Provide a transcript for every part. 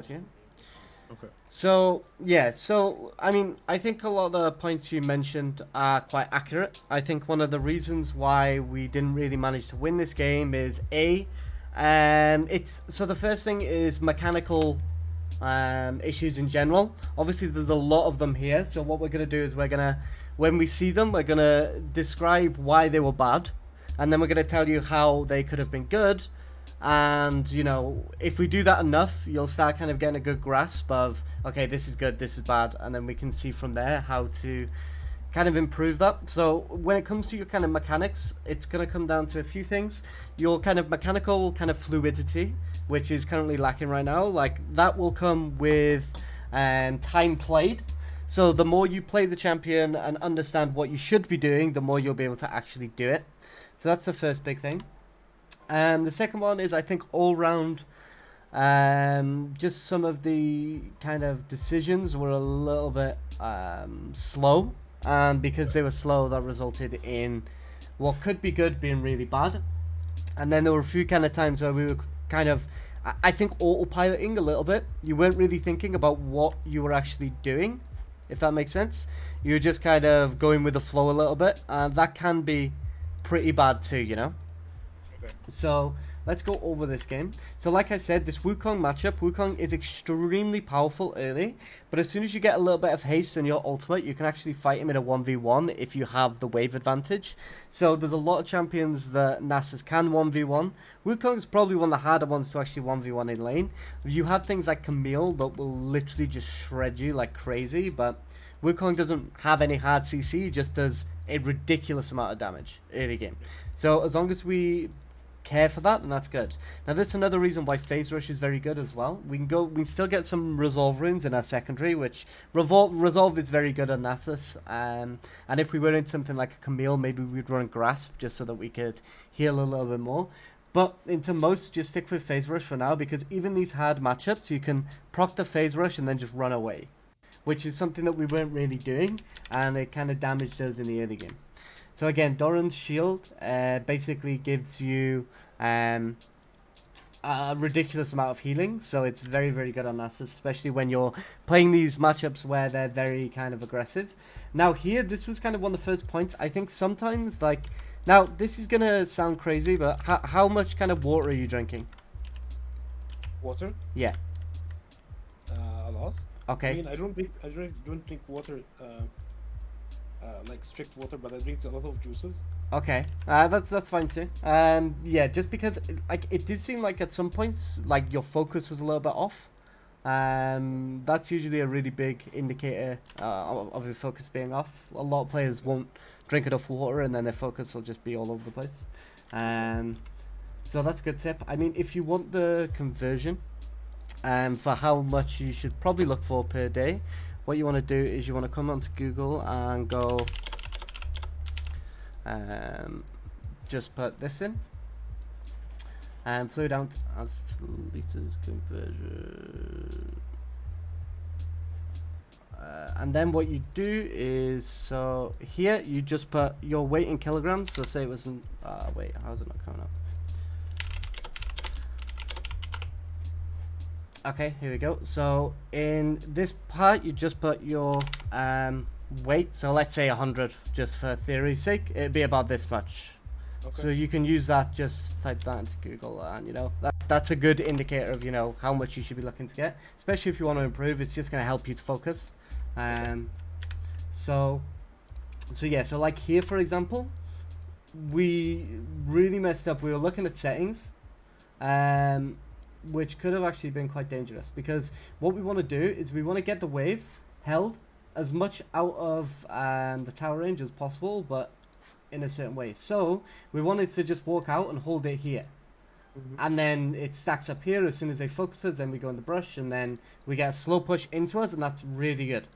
Yeah. Okay. So yeah, so I mean, I think a lot of the points you mentioned are quite accurate. I think one of the reasons why we didn't really manage to win this game is it's so the first thing is mechanical issues in general. Obviously, there's a lot of them here. So what we're gonna do is when we see them, we're gonna describe why they were bad, and then we're gonna tell you how they could have been good. And if we do that enough, you'll start kind of getting a good grasp of, okay, this is good, this is bad, and then we can see from there how to kind of improve that. So when it comes to your kind of mechanics, it's going to come down to a few things. Your kind of mechanical kind of fluidity, which is currently lacking right now, like that will come with time played. So the more you play the champion and understand what you should be doing, the more you'll be able to actually do it. So that's the first big thing. The second one is, I think, all round. Just some of the kind of decisions were a little bit slow, and because they were slow, that resulted in what could be good being really bad. And then there were a few kind of times where we were kind of, I think, autopiloting a little bit. You weren't really thinking about what you were actually doing, if that makes sense. You were just kind of going with the flow a little bit, and that can be pretty bad too. Okay. So let's go over this game. So like I said, this Wukong matchup, Wukong is extremely powerful early, but as soon as you get a little bit of haste in your ultimate, you can actually fight him in a 1v1 if you have the wave advantage. So there's a lot of champions that Nasus can 1v1. Wukong is probably one of the harder ones to actually 1v1 in lane. You have things like Camille that will literally just shred you like crazy, but Wukong doesn't have any hard CC, he just does a ridiculous amount of damage early game. So as long as we care for that, and that's good. Now that's another reason why phase rush is very good as well. We can still get some resolve runes in our secondary, which resolve is very good on Nasus. And if we were in something like a Camille, maybe we'd run grasp just so that we could heal a little bit more. But into most, just stick with phase rush for now, because even these hard matchups, you can proc the phase rush and then just run away, which is something that we weren't really doing, and it kind of damaged us in the early game. So again, Doran's shield basically gives you a ridiculous amount of healing, so it's very, very good on Nasus, especially when you're playing these matchups where they're very kind of aggressive. Now here, this was kind of one of the first points. I think sometimes, like, now this is going to sound crazy, but how much kind of water are you drinking? Water? Yeah. A lot. I Okay. mean, don't drink water, like strict water, but I drink a lot of juices. Okay, that's fine too. Yeah, just because like it did seem like at some points like your focus was a little bit off. That's usually a really big indicator of your focus being off. A lot of players won't drink enough water, and then their focus will just be all over the place. Um, so that's a good tip. I mean, if you want the conversion, for how much you should probably look for per day, what you want to do is you want to come onto Google and go. Just put this in and fluid ounce to liters conversion, and then what you do is, so here you just put your weight in kilograms. So say it was in wait, how's it not coming up? Okay, here we go. So in this part you just put your weight, so let's say 100, just for theory's sake. It'd be about this much. Okay. So you can use that, just type that into Google, and that's a good indicator of how much you should be looking to get, especially if you want to improve. It's just going to help you to focus. So yeah, so like here for example, we really messed up. We were looking at settings, which could have actually been quite dangerous, because what we want to do is we want to get the wave held as much out of the tower range as possible, but in a certain way. So we wanted to just walk out and hold it here. And then it stacks up here. As soon as they focus us, then we go in the brush, and then we get a slow push into us, and that's really good.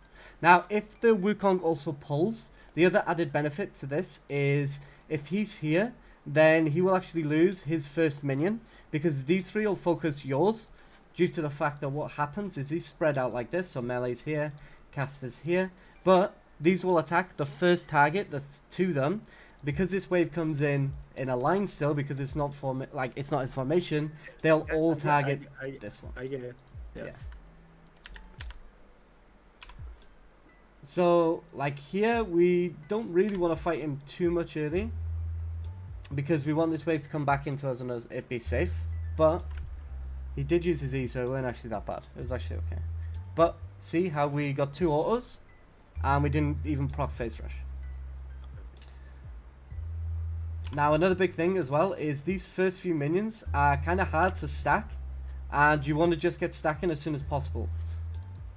Now, if the Wukong also pulls, the other added benefit to this is if he's here, then he will actually lose his first minion, because these three will focus yours, due to the fact that what happens is he's spread out like this. So melee's here, caster's here, but these will attack the first target that's to them. Because this wave comes in a line still, because it's not in formation, they'll all target this one. I get it. Yeah. So, like here, we don't really want to fight him too much early. Because we want this wave to come back into us and it be safe. But he did use his E, so it weren't actually that bad. It was actually okay. But see how we got 2 autos, and we didn't even proc phase rush. Now another big thing as well is these first few minions are kind of hard to stack, and you want to just get stacking as soon as possible.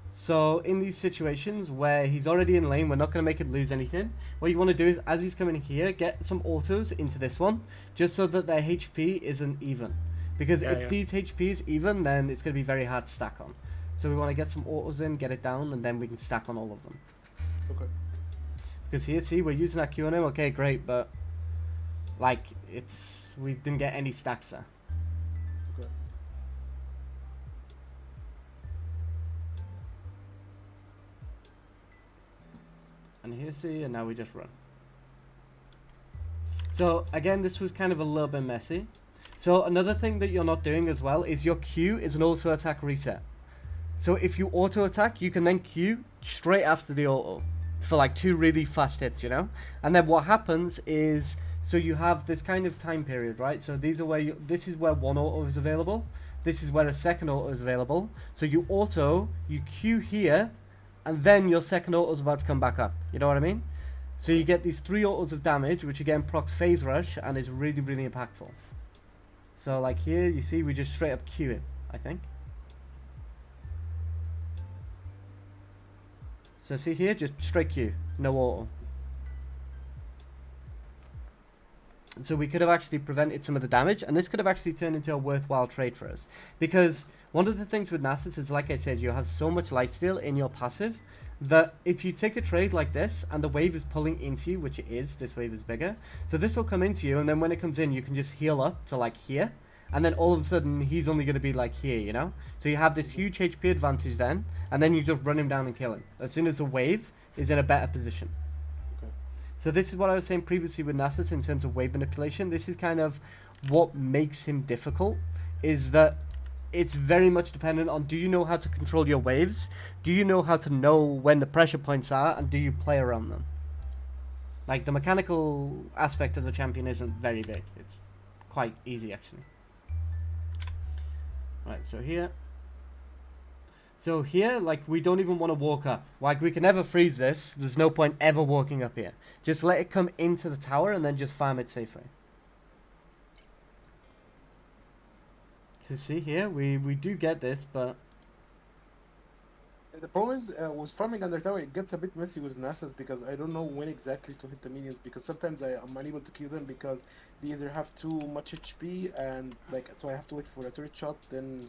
So in these situations where he's already in lane, we're not going to make him lose anything. What you want to do is, as he's coming here, get some autos into this one, just so that their HP isn't even. Because if these HP is even, then it's going to be very hard to stack on. So we want to get some autos in, get it down, and then we can stack on all of them. Okay. Because here, see, we're using our Q on him. Okay, great, but like we didn't get any stacks there. Okay. And here, see, and now we just run. So again, this was kind of a little bit messy. So another thing that you're not doing as well is your Q is an auto attack reset. So if you auto attack, you can then Q straight after the auto for like 2 really fast hits, you know? And then what happens is, so you have this kind of time period, right? So these are where this is where one auto is available. This is where a second auto is available. So you auto, you Q here, and then your second auto is about to come back up. You know what I mean? So you get these 3 autos of damage, which again procs phase rush and is really, really impactful. So like here, you see we just straight up Q it, I think. So see here, just straight Q, no auto. So we could have actually prevented some of the damage, and this could have actually turned into a worthwhile trade for us. Because one of the things with Nasus is, like I said, you have so much lifesteal in your passive that if you take a trade like this and the wave is pulling into you, which it is, this wave is bigger, so this will come into you, and then when it comes in, you can just heal up to like here, and then all of a sudden he's only going to be like here, you know? So you have this huge HP advantage then, and then you just run him down and kill him as soon as the wave is in a better position. So this is what I was saying previously with Nasus in terms of wave manipulation. This is kind of what makes him difficult, is that it's very much dependent on, do you know how to control your waves? Do you know how to know when the pressure points are? And do you play around them? Like, the mechanical aspect of the champion isn't very big. It's quite easy, actually. Right, so here. So here, like, we don't even want to walk up. Like, we can never freeze this. There's no point ever walking up here. Just let it come into the tower and then just farm it safely. To see here, we do get this, but... The problem is, with farming under tower, it gets a bit messy with Nasus because I don't know when exactly to hit the minions, because sometimes I'm unable to kill them because they either have too much HP and, like, so I have to wait for a turret shot, then...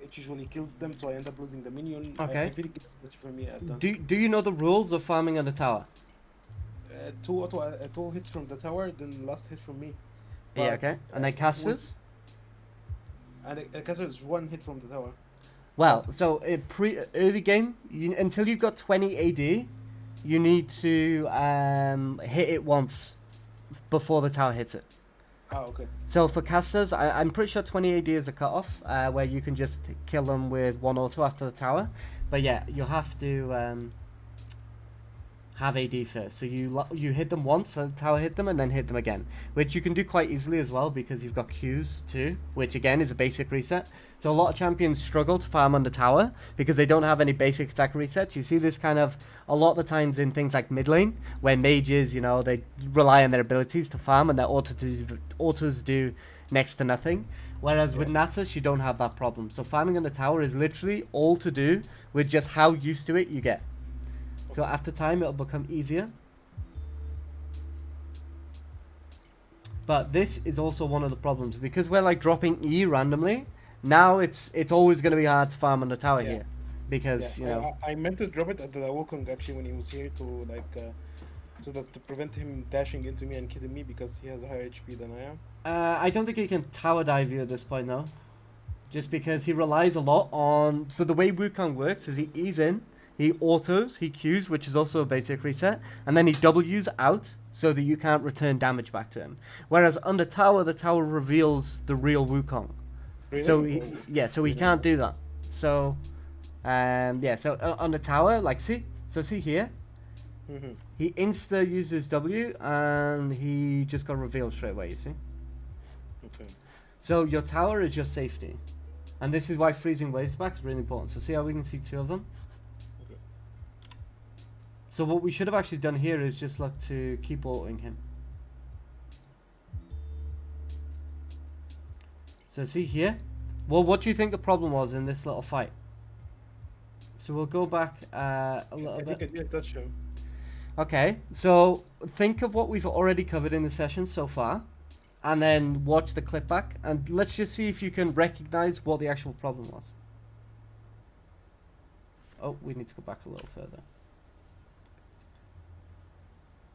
it usually kills them, so I end up losing the minion. Okay. I feel it gets better for me at that. Do you know the rules of farming on the tower? 2 hits from the tower, then last hit from me. Yeah, okay. And then casters? And a caster is 1 hit from the tower. Well, so early game, until you've got 20 AD, you need to hit it once before the tower hits it. Ah, okay. So for casters, I'm pretty sure 20 AD is a cutoff, where you can just kill them with 1 auto after the tower. But yeah, you have to have AD first. So you hit them once, so the tower hit them, and then hit them again. Which you can do quite easily as well, because you've got Qs too, which again is a basic reset. So a lot of champions struggle to farm on the tower, because they don't have any basic attack resets. You see this kind of a lot of the times in things like mid lane, where mages, you know, they rely on their abilities to farm, and their autos do next to nothing. Whereas with Nasus, you don't have that problem. So farming on the tower is literally all to do with just how used to it you get. So after time, it'll become easier. But this is also one of the problems, because we're like dropping E randomly. Now it's always going to be hard to farm on the tower here, because you know. I meant to drop it at the Wukong actually when he was here to like, so that to prevent him dashing into me and killing me because he has a higher HP than I am. I don't think he can tower dive you at this point though, just because he relies a lot on. So the way Wukong works is he E's in. He autos, he Qs, which is also a basic reset, and then he Ws out so that you can't return damage back to him. Whereas under tower, the tower reveals the real Wukong. Really? So so he can't do that. So, yeah, so on the tower, like, see, So see here, Mm-hmm. he insta uses W and he just got revealed straight away, you see? Okay. So your tower is your safety. And this is why freezing waves back is really important. So see how we can see two of them? Okay. So what we should have actually done here is just look to keep autoing him. So see here? Well, what do you think the problem was in this little fight? So we'll go back a little I bit. think I didn't touch him. Okay, so think of what we've already covered in the session so far, and then watch the clip back, and let's just see if you can recognize what the actual problem was. Oh, we need to go back a little further.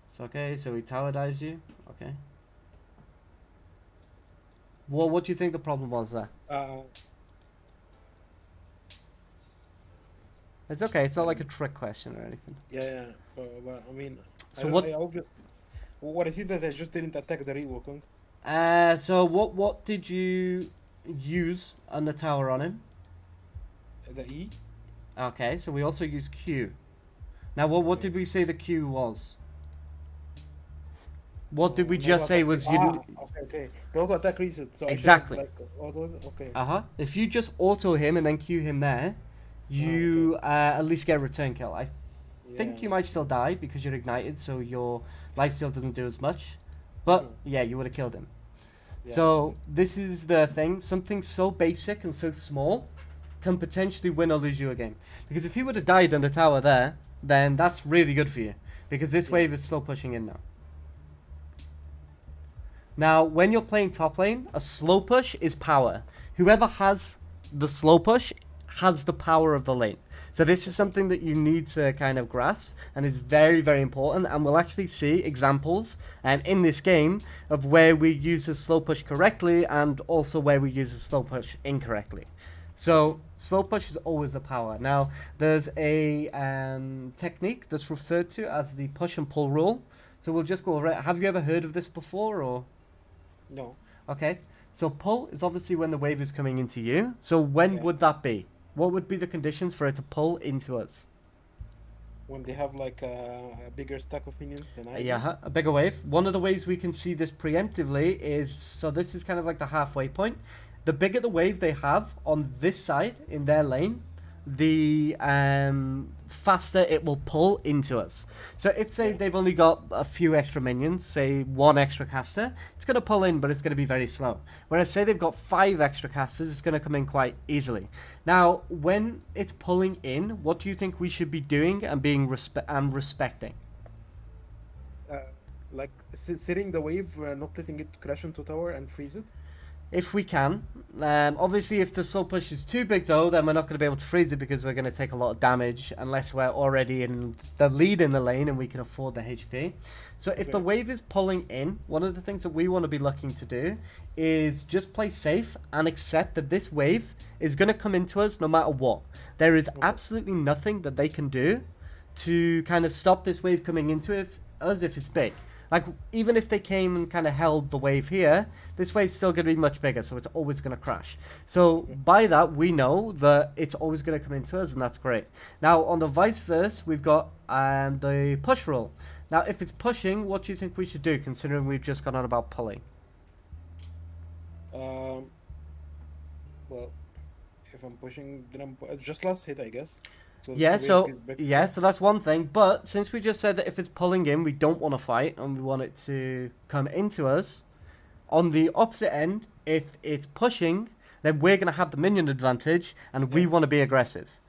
So okay, so he tower dives you. Okay. Well, what do you think the problem was there? It's okay. It's not like a trick question or anything. Yeah. But I mean, So I obviously, what I see that I just didn't attack the Rewokong. So what did you use on the tower on him? The E. Okay, so we also use Q. Now, what did we say the Q was? What did we just say was you didn't... Okay. The auto attack reset. So Exactly. I should have, like auto. Okay. If you just auto him and then Q him there, you at least get a return kill. I think you might still die because you're ignited, so your lifesteal doesn't do as much. But yeah, you would have killed him. Yeah. So this is the thing. Something so basic and so small can potentially win or lose you a game. Because if he would have died on the tower there, then that's really good for you. Because this wave is still pushing in now. Now, when you're playing top lane, a slow push is power. Whoever has the slow push has the power of the lane. So this is something that you need to kind of grasp and is very, very important. And we'll actually see examples in this game of where we use a slow push correctly and also where we use a slow push incorrectly. So slow push is always the power. Now, there's a technique that's referred to as the push and pull rule. So we'll just go over it. Have you ever heard of this before, or? No. Okay. So pull is obviously when the wave is coming into you. So when would that be? What would be the conditions for it to pull into us? When they have like a bigger stack of minions than I do. Yeah, a bigger wave. One of the ways we can see this preemptively is, so this is kind of like the halfway point. The bigger the wave they have on this side in their lane, the faster it will pull into us. So if say they've only got a few extra minions, say one extra caster, it's going to pull in, but it's going to be very slow. Whereas say they've got 5 extra casters, it's going to come in quite easily. Now, when it's pulling in, what do you think we should be doing and being respecting? Like sitting the wave, not letting it crash into tower and freeze it. If we can. Obviously, if the slow push is too big, though, then we're not going to be able to freeze it because we're going to take a lot of damage unless we're already in the lead in the lane and we can afford the HP. So if the wave is pulling in, one of the things that we want to be looking to do is just play safe and accept that this wave is going to come into us no matter what. There is absolutely nothing that they can do to kind of stop this wave coming into us if it's big. Like, even if they came and kind of held the wave here, this wave's still going to be much bigger, so it's always going to crash. So, by that, we know that it's always going to come into us, and that's great. Now, on the vice versa, we've got the push rule. Now, if it's pushing, what do you think we should do, considering we've just gone on about pulling? Well, if I'm pushing, then I'm just last hit, I guess. So so that's one thing. But since we just said that if it's pulling in, we don't want to fight and we want it to come into us. On the opposite end, if it's pushing, then we're going to have the minion advantage and we want to be aggressive.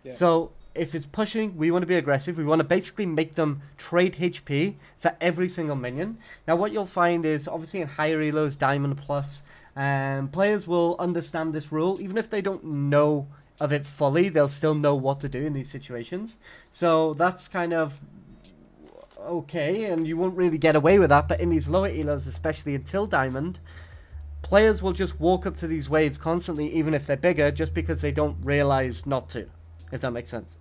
Yeah. So if it's pushing, we want to be aggressive. We want to basically make them trade HP for every single minion. Now what you'll find is obviously in higher elos, Diamond Plus, players will understand this rule. Even if they don't know of it fully, they'll still know what to do in these situations. So that's kind of okay, and you won't really get away with that. But in these lower elos, especially until Diamond, players will just walk up to these waves constantly, even if they're bigger, just because they don't realize not to, if that makes sense.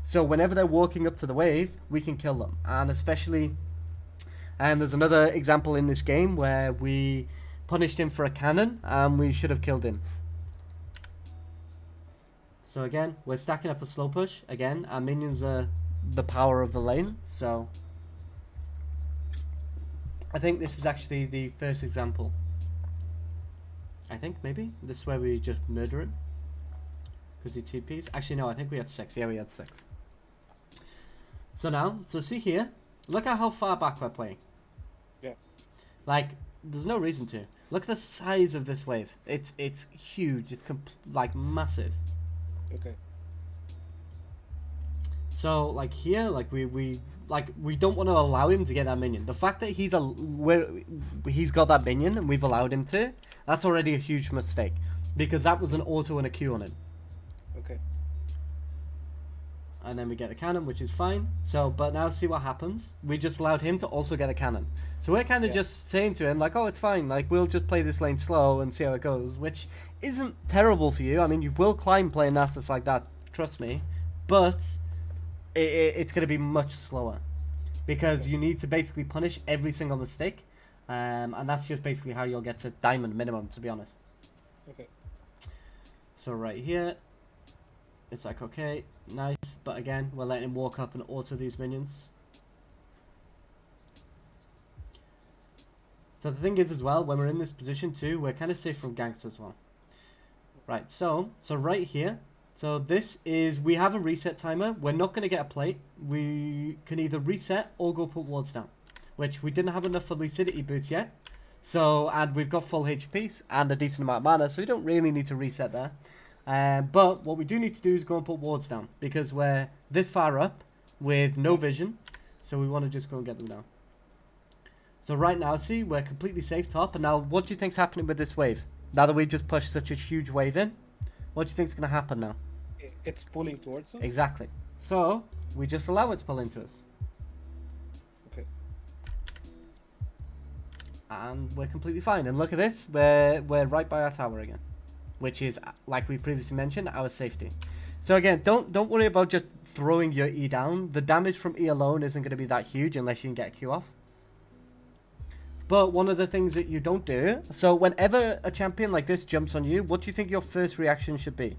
So whenever they're walking up to the wave, we can kill them. And especially, and there's another example in this game where we punished him for a cannon and we should have killed him. So again, we're stacking up a slow push. Again, our minions are the power of the lane. So I think this is actually the first example. I think maybe this is where we just murder him because he TPs. Actually, no, I think we had 6. Yeah, we had 6. So now, so see here, look at how far back we're playing. Yeah. Like, there's no reason to. Look at the size of this wave. It's huge. It's like massive. Okay. So like here, like we don't want to allow him to get that minion. The fact that he's got that minion and we've allowed him to, that's already a huge mistake, because that was an auto and a Q on him. Okay. And then we get the cannon, which is fine. So, but now see what happens. We just allowed him to also get a cannon. So we're kind of just saying to him, like, oh, it's fine. Like, we'll just play this lane slow and see how it goes, which isn't terrible for you. I mean, you will climb playing Nasus like that, trust me. But it's going to be much slower, because you need to basically punish every single mistake. And that's just basically how you'll get to diamond minimum, to be honest. Okay. So right here, it's like, okay, nice. But again, we're letting him walk up and auto these minions. So the thing is as well, when we're in this position too, we're kind of safe from ganks as well. Right, so right here, so this is, we have a reset timer. We're not going to get a plate. We can either reset or go put wards down, which we didn't have enough for lucidity boots yet. So, and we've got full HPs and a decent amount of mana, so we don't really need to reset there. But what we do need to do is go and put wards down, because we're this far up with no vision, so we want to just go and get them down. So right now, see, we're completely safe top. And now, what do you think's happening with this wave? Now that we just pushed such a huge wave in, what do you think's going to happen now? It's pulling towards us? Exactly. So, we just allow it to pull into us. Okay. And we're completely fine. And look at this, we're right by our tower again, which is, like we previously mentioned, our safety. So again, don't worry about just throwing your E down. The damage from E alone isn't going to be that huge unless you can get a Q off. But one of the things that you don't do, so whenever a champion like this jumps on you, what do you think your first reaction should be?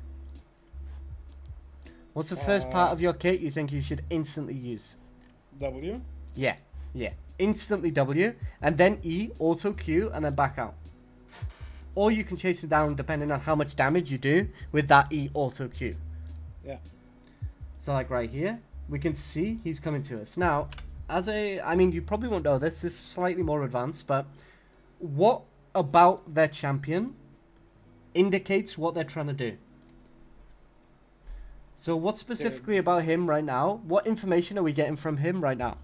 What's the first part of your kit you think you should instantly use? W? Yeah. Instantly W, and then E, auto Q, and then back out. Or you can chase it down depending on how much damage you do with that E auto Q. Yeah. So like right here, we can see he's coming to us. Now, I mean, you probably won't know this is slightly more advanced, but what about their champion indicates what they're trying to do? So what specifically about him right now? What information are we getting from him right now?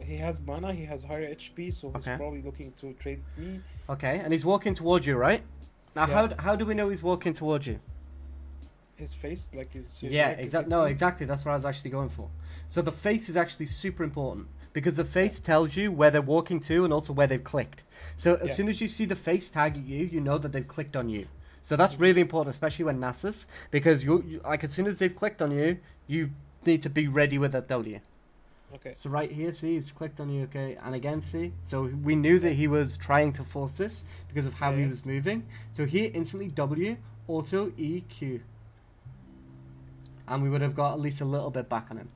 He has mana, he has higher HP, so he's probably looking to trade me. Okay, and he's walking towards you, right? Now, Yeah. how do we know he's walking towards you? His face, like his Yeah, exactly. No, exactly. That's what I was actually going for. So the face is actually super important, because the face tells you where they're walking to and also where they've clicked. So as soon as you see the face tagging you, you know that they've clicked on you. So that's really important, especially when Nasus, because you like as soon as they've clicked on you, you need to be ready with that W. Okay. So right here, see, he's clicked on you, okay, and again, see, so we knew that he was trying to force this because of how he was moving. So here, instantly W, auto, E, Q. And we would have got at least a little bit back on him.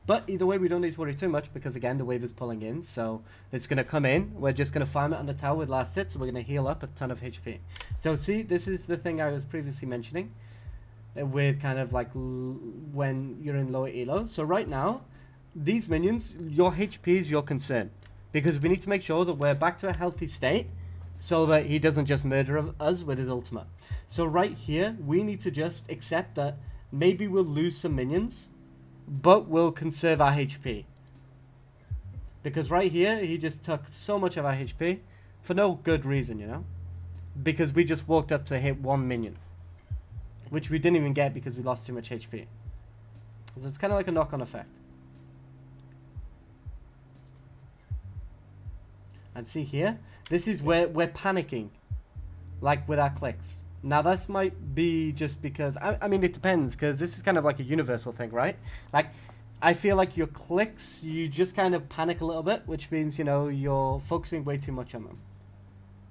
But either way, we don't need to worry too much, because again, the wave is pulling in, so it's going to come in. We're just going to farm it on the tower with last hit, so we're going to heal up a ton of HP. So see, this is the thing I was previously mentioning, with kind of like when you're in lower elo. So right now, these minions, your HP is your concern, because we need to make sure that we're back to a healthy state so that he doesn't just murder us with his ultimate. So right here, we need to just accept that maybe we'll lose some minions, but we'll conserve our HP. Because right here, he just took so much of our HP for no good reason, you know? Because we just walked up to hit one minion, which we didn't even get because we lost too much HP. So it's kind of like a knock-on effect. And see here, this is where we're panicking, like with our clicks. Now this might be just because, I mean it depends, because this is kind of like a universal thing, right? Like, I feel like your clicks, you just kind of panic a little bit, which means, you know, you're focusing way too much on them.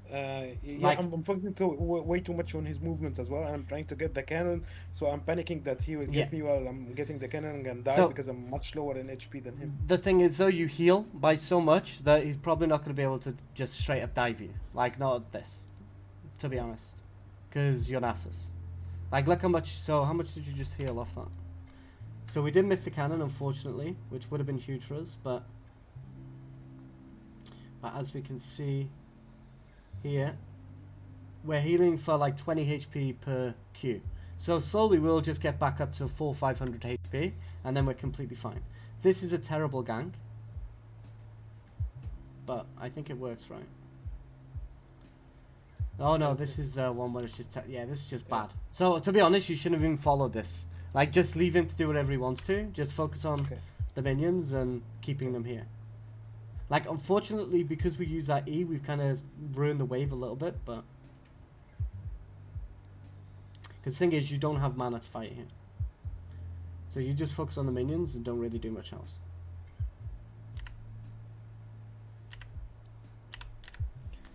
Yeah, Like, I'm focusing way too much on his movements as well. I'm trying to get the cannon, so I'm panicking that he will yeah. get me while I'm getting the cannon and die So because I'm much lower in HP than him. the thing is, though, you heal by so much that he's probably not going to be able to just straight up dive you. Like, not this, to be honest, because you're Nasus. Like, look how much. So, how much did you just heal off that? So we did miss the cannon, unfortunately, which would have been huge for us. But as we can see here, we're healing for like 20 HP per Q. So slowly we'll just get back up to 400-500 HP, and then we're completely fine. This is a terrible gank, but I think it works right. Oh no, this is the one where it's just yeah, this is just Yeah. bad. So to be honest, you shouldn't have even followed this. Like, just leave him to do whatever he wants to. Just focus on Okay. the minions and keeping them here. Like, unfortunately, because we use that E, we've kind of ruined the wave a little bit, but because the thing is, you don't have mana to fight here, so you just focus on the minions and don't really do much else.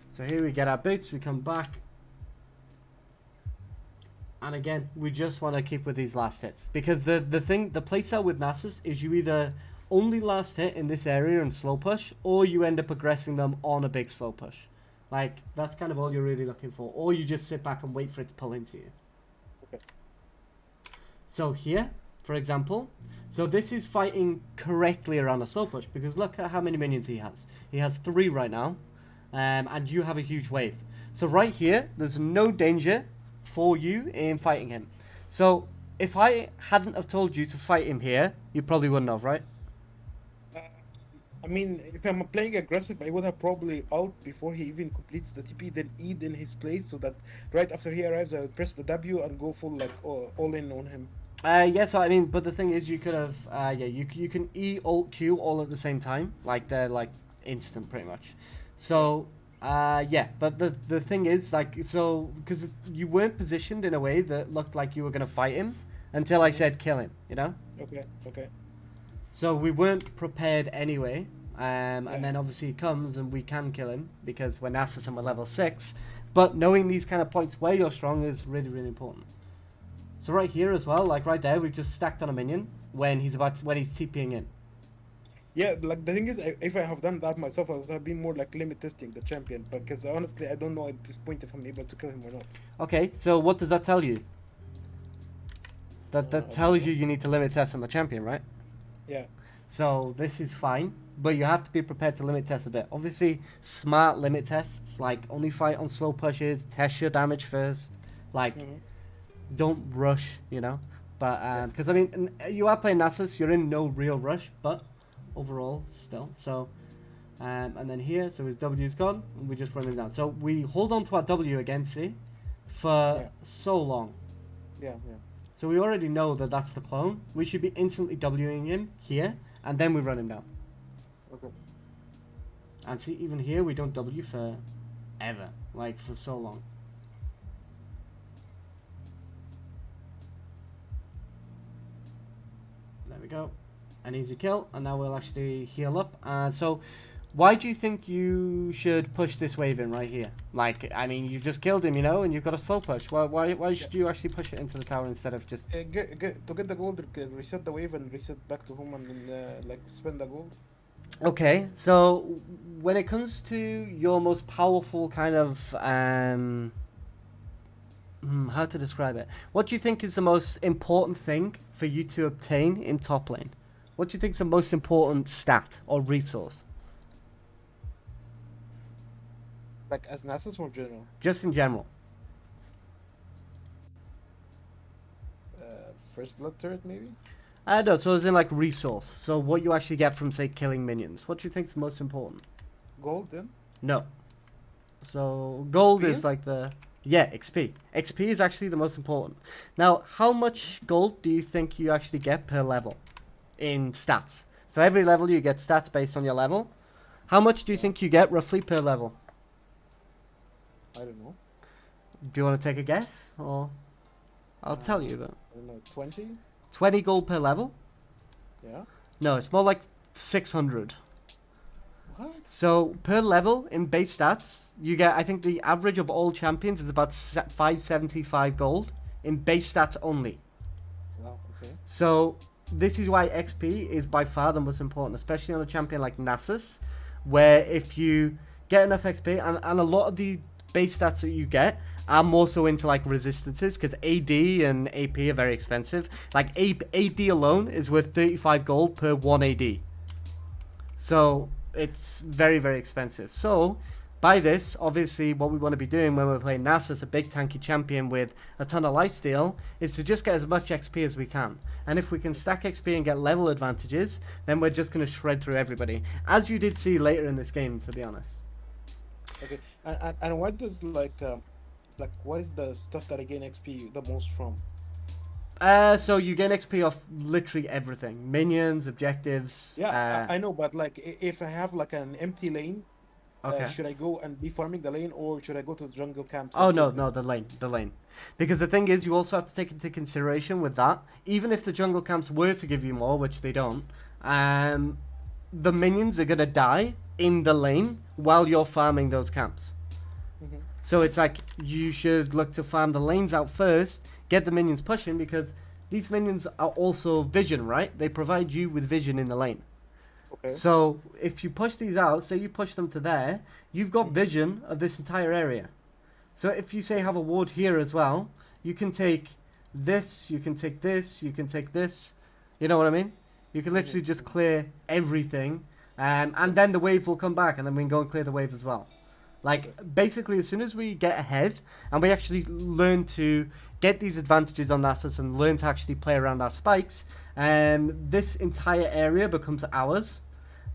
So here we get our boots, we come back, and again, we just want to keep with these last hits, because the playstyle with Nasus is you either only last hit in this area and slow push, or you end up aggressing them on a big slow push. Like, that's kind of all you're really looking for, or you just sit back and wait for it to pull into you. Okay. So here, for example, so this is fighting correctly around a slow push, because look at how many minions he has. He has 3 right now, and you have a huge wave. So right here, there's no danger for you in fighting him. So if I hadn't have told you to fight him here, you probably wouldn't have, right? Uh, I mean, if I'm playing aggressive, I would have probably ult before he even completes the TP, then E'd in his place, so that right after he arrives, I would press the W and go full like all in on him. Yeah, so I mean, but the thing is, you could have, yeah, you can E, Alt, Q all at the same time, like they're like instant pretty much. So, yeah, but the thing is, like, so because you weren't positioned in a way that looked like you were gonna fight him until I said kill him, you know. Okay. Okay. So we weren't prepared anyway, and Yeah. then obviously he comes and we can kill him because we're Nasus and we're level 6. But knowing these kind of points where you're strong is really, really important. So right here as well, like right there, we've just stacked on a minion when he's TPing in. Yeah, like the thing is, if I have done that myself, I would have been more like limit testing the champion. Because honestly, I don't know at this point if I'm able to kill him or not. Okay, so what does that tell you? That I don't tells know. you need to limit test on the champion, right? Yeah. So this is fine, but you have to be prepared to limit test a bit. Obviously, smart limit tests, like only fight on slow pushes, test your damage first, like Hmm. don't rush, you know. But because I mean, you are playing Nasus, you're in no real rush, but overall still. So and then here, so his W's gone, and we just run him down. So we hold on to our W again, see, for Yeah. so long. Yeah. Yeah. So we already know that that's the clone. We should be instantly Wing him here, and then we run him down. Okay. And see, even here, we don't W for ever, like for so long. There we go. An easy kill, and now we'll actually heal up. So, why do you think you should push this wave in right here? Like, I mean, you just killed him, you know, and you've got a slow push. Why should you actually push it into the tower instead of just... To get the gold, reset the wave and reset back to home and then like spend the gold. Okay, so when it comes to your most powerful kind of how to describe it? What do you think is the most important thing for you to obtain in top lane? What do you think is the most important stat or resource? Like as Nasus or general? Just in general. First blood turret maybe? No, so it's in like resource. So what you actually get from, say, killing minions. What do you think is most important? Gold then? No. So gold is Experience? like the... Yeah, XP. XP is actually the most important. Now, how much gold do you think you actually get per level in stats? So every level you get stats based on your level. How much do you think you get roughly per level? I don't know. Do you want to take a guess? Or I'll tell you. But I don't know. 20? 20 gold per level? Yeah. No, it's more like 600. What? So per level in base stats, you get, I think the average of all champions is about 575 gold in base stats only. Wow. Okay. So this is why XP is by far the most important, especially on a champion like Nasus, where if you get enough XP, and a lot of the base stats that you get are more so into like resistances, because AD and AP are very expensive. Like AD alone is worth 35 gold per 1 AD. So it's very, very expensive. So by this, obviously, what we want to be doing when we're playing Nasus, a big tanky champion with a ton of lifesteal, is to just get as much XP as we can. And if we can stack XP and get level advantages, then we're just going to shred through everybody. As you did see later in this game, to be honest. Okay. And what does like what is the stuff that I gain XP the most from? So you gain XP off literally everything. Minions, objectives. Yeah, I know, but like if I have like an empty lane, Okay. should I go and be farming the lane, or should I go to the jungle camps Oh and no, kill no, them? the lane. Because the thing is, you also have to take into consideration with that, even if the jungle camps were to give you more, which they don't, um, the minions are gonna die in the lane while you're farming those camps. Hmm. So it's like you should look to farm the lanes out first, get the minions pushing, because these minions are also vision, right? They provide you with vision in the lane. Okay. So if you push these out, say you push them to there, you've got Hmm. vision of this entire area. So if you say have a ward here as well, you can take this, you can take this, you can take this. You know what I mean? You can literally just clear everything, and then the wave will come back, and then we can go and clear the wave as well. Okay. Like basically, as soon as we get ahead and we actually learn to get these advantages on Nasus and learn to actually play around our spikes, this entire area becomes ours.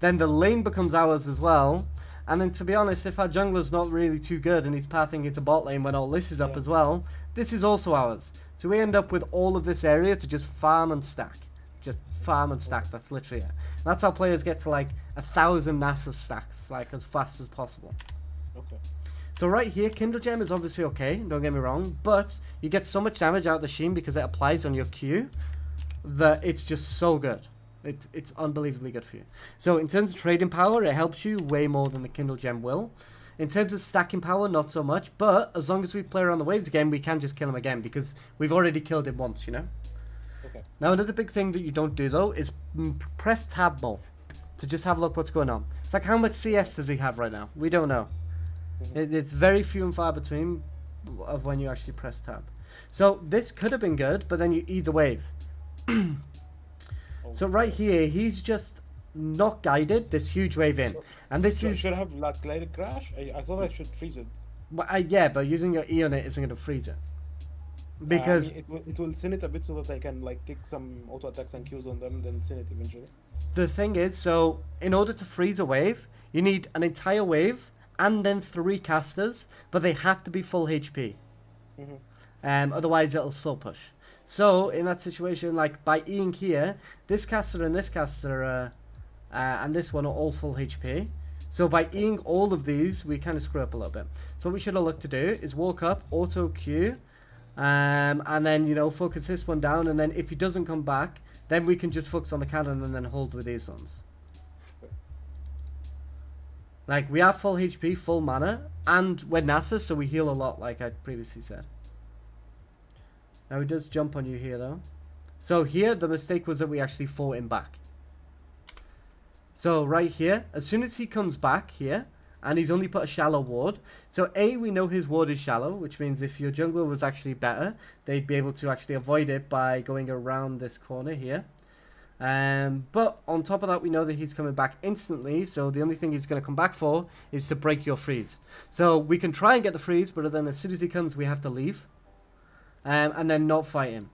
Then the lane becomes ours as well. And then, to be honest, if our jungler's not really too good and he's pathing into bot lane when all this is up Yeah. as well, this is also ours. So we end up with all of this area to just farm and stack. Just farm and stack. That's literally it. That's how players get to like 1,000 Nasus stacks, like as fast as possible. Okay. So right here, Kindle Gem is obviously okay, don't get me wrong, but you get so much damage out of the Sheen because it applies on your Q that it's just so good. It's unbelievably good for you. So in terms of trading power, it helps you way more than the Kindle Gem will. In terms of stacking power, not so much, but as long as we play around the waves again, we can just kill him again because we've already killed him once, you know? Okay. Now another big thing that you don't do though is press tab more to just have a look what's going on. It's like how much CS does he have right now? We don't know. Hmm. It's very few and far between of when you actually press tab. So this could have been good, but then you eat the wave. So right here, he's just not guided this huge wave in. So, And this is... should I have like let it crash? I thought I should freeze it. yeah, but using your E on it isn't going to freeze it. Because I mean, it will send it a bit so that I can like take some auto attacks and Qs on them, then send it eventually. the thing is, so in order to freeze a wave, you need an entire wave and then 3 casters, but they have to be full HP. Hmm. Otherwise, it'll slow push. So in that situation, like by Eing here, this caster and this caster and this one are all full HP. So by Eing all of these, we kind of screw up a little bit. So what we should have looked to do is walk up, auto Q, and then, you know, focus this one down. And then if he doesn't come back, then we can just focus on the cannon and then hold with these ones. Like, we have full HP, full mana, and we're Nasus, so we heal a lot, like I previously said. Now he does jump on you here though. So here the mistake was that we actually fought him back. So right here, as soon as he comes back here, and he's only put a shallow ward. So A, we know his ward is shallow, which means if your jungler was actually better, they'd be able to actually avoid it by going around this corner here. But on top of that, we know that he's coming back instantly, so the only thing he's going to come back for is to break your freeze. So we can try and get the freeze, but then as soon as he comes, we have to leave. And then not fight him.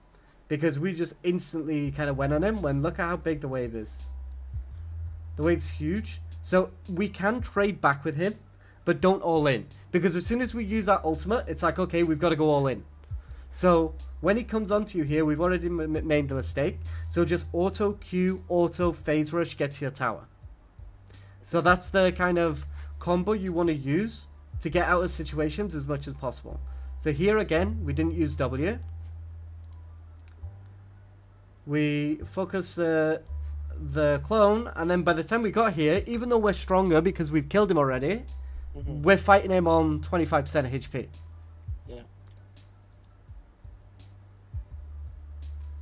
Because we just instantly kind of went on him when look at how big the wave is. The wave's huge. So we can trade back with him, but don't all in. Because as soon as we use that ultimate, it's like, okay, we've got to go all in. So when he comes onto you here, we've already made the mistake. So just auto Q, auto phase rush, get to your tower. So that's the kind of combo you want to use to get out of situations as much as possible. So here again, we didn't use W. We focus the the clone, and then by the time we got here, even though we're stronger because we've killed him already, we're fighting him on 25% HP. Yeah.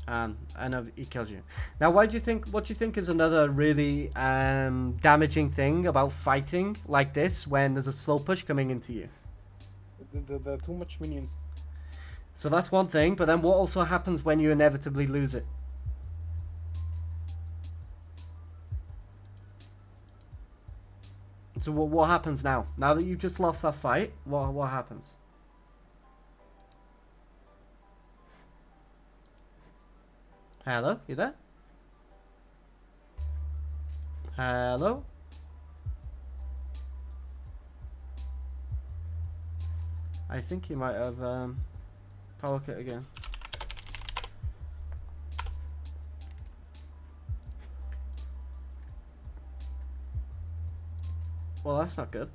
And he kills you. Now, what do you think is another really damaging thing about fighting like this when there's a slow push coming into you? The too much minions. So that's one thing, but then what also happens when you inevitably lose it? So what happens now? Now that you've just lost that fight, what happens? Hello? You there? Hello? I think you might have power cut again. Well, that's not good.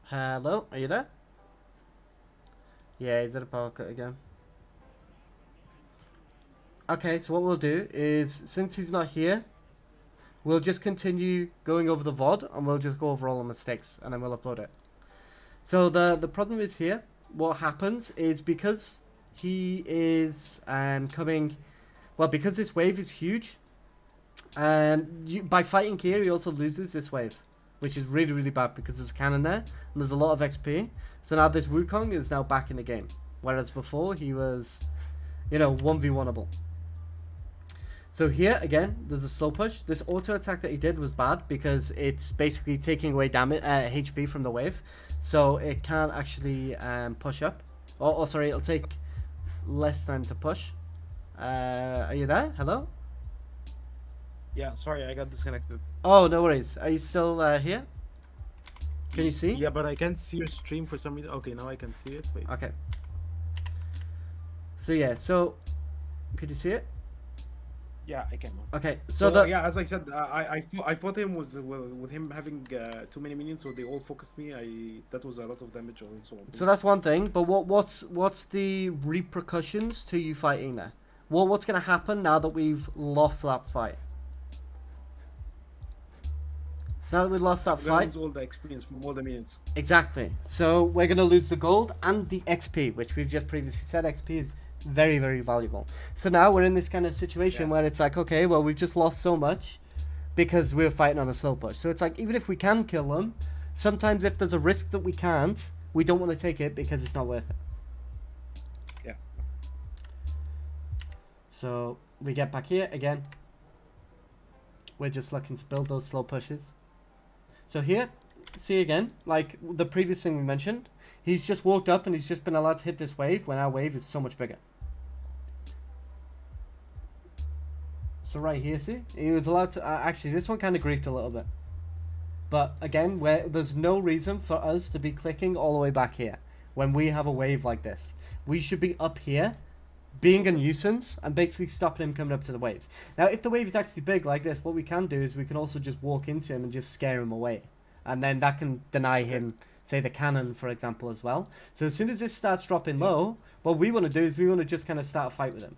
Hello? Are you there? Yeah, he's at a power cut again. Okay, so what we'll do is, since he's not here, we'll just continue going over the VOD, and we'll just go over all the mistakes, and then we'll upload it. So the problem is here, what happens is because he is coming, well, because this wave is huge, by fighting here, he also loses this wave, which is really, really bad because there's a cannon there, and there's a lot of XP. So now this Wukong is now back in the game, whereas before he was, 1v1able. So here, again, there's a slow push. This auto attack that he did was bad because it's basically taking away damage, HP from the wave. So it can't actually push up. Oh, sorry, it'll take less time to push. Are you there? Hello? Yeah, sorry, I got disconnected. Oh, no worries. Are you still here? Can you see? Yeah, but I can't see your stream for some reason. Okay, now I can see it. Wait. Okay. So yeah, could you see it? Yeah, I can. Okay, yeah, as I said, I fought him with him having too many minions, so they all focused me. That was a lot of damage also. So that's one thing, but what's the repercussions to you fighting there? What's gonna happen now that we've lost that fight? So now that we've lost that fight, lose all the experience from all the minions. Exactly. So we're gonna lose the gold and the XP, which we've just previously said XP is very, very valuable. So now we're in this kind of situation where it's like, okay, well, we've just lost so much because we're fighting on a slow push. So it's like, even if we can kill them, sometimes if there's a risk that we can't, we don't want to take it because it's not worth it. Yeah. So we get back here again. We're just looking to build those slow pushes. So here, see again, like the previous thing we mentioned, he's just walked up and he's just been allowed to hit this wave when our wave is so much bigger. So right here, see, he was allowed to, actually this one kind of griefed a little bit. But again, there's no reason for us to be clicking all the way back here when we have a wave like this. We should be up here, being a nuisance, and basically stopping him coming up to the wave. Now, if the wave is actually big like this, what we can do is we can also just walk into him and just scare him away. And then that can deny him, say, the cannon, for example, as well. So as soon as this starts dropping low, what we want to do is we want to just kind of start a fight with him.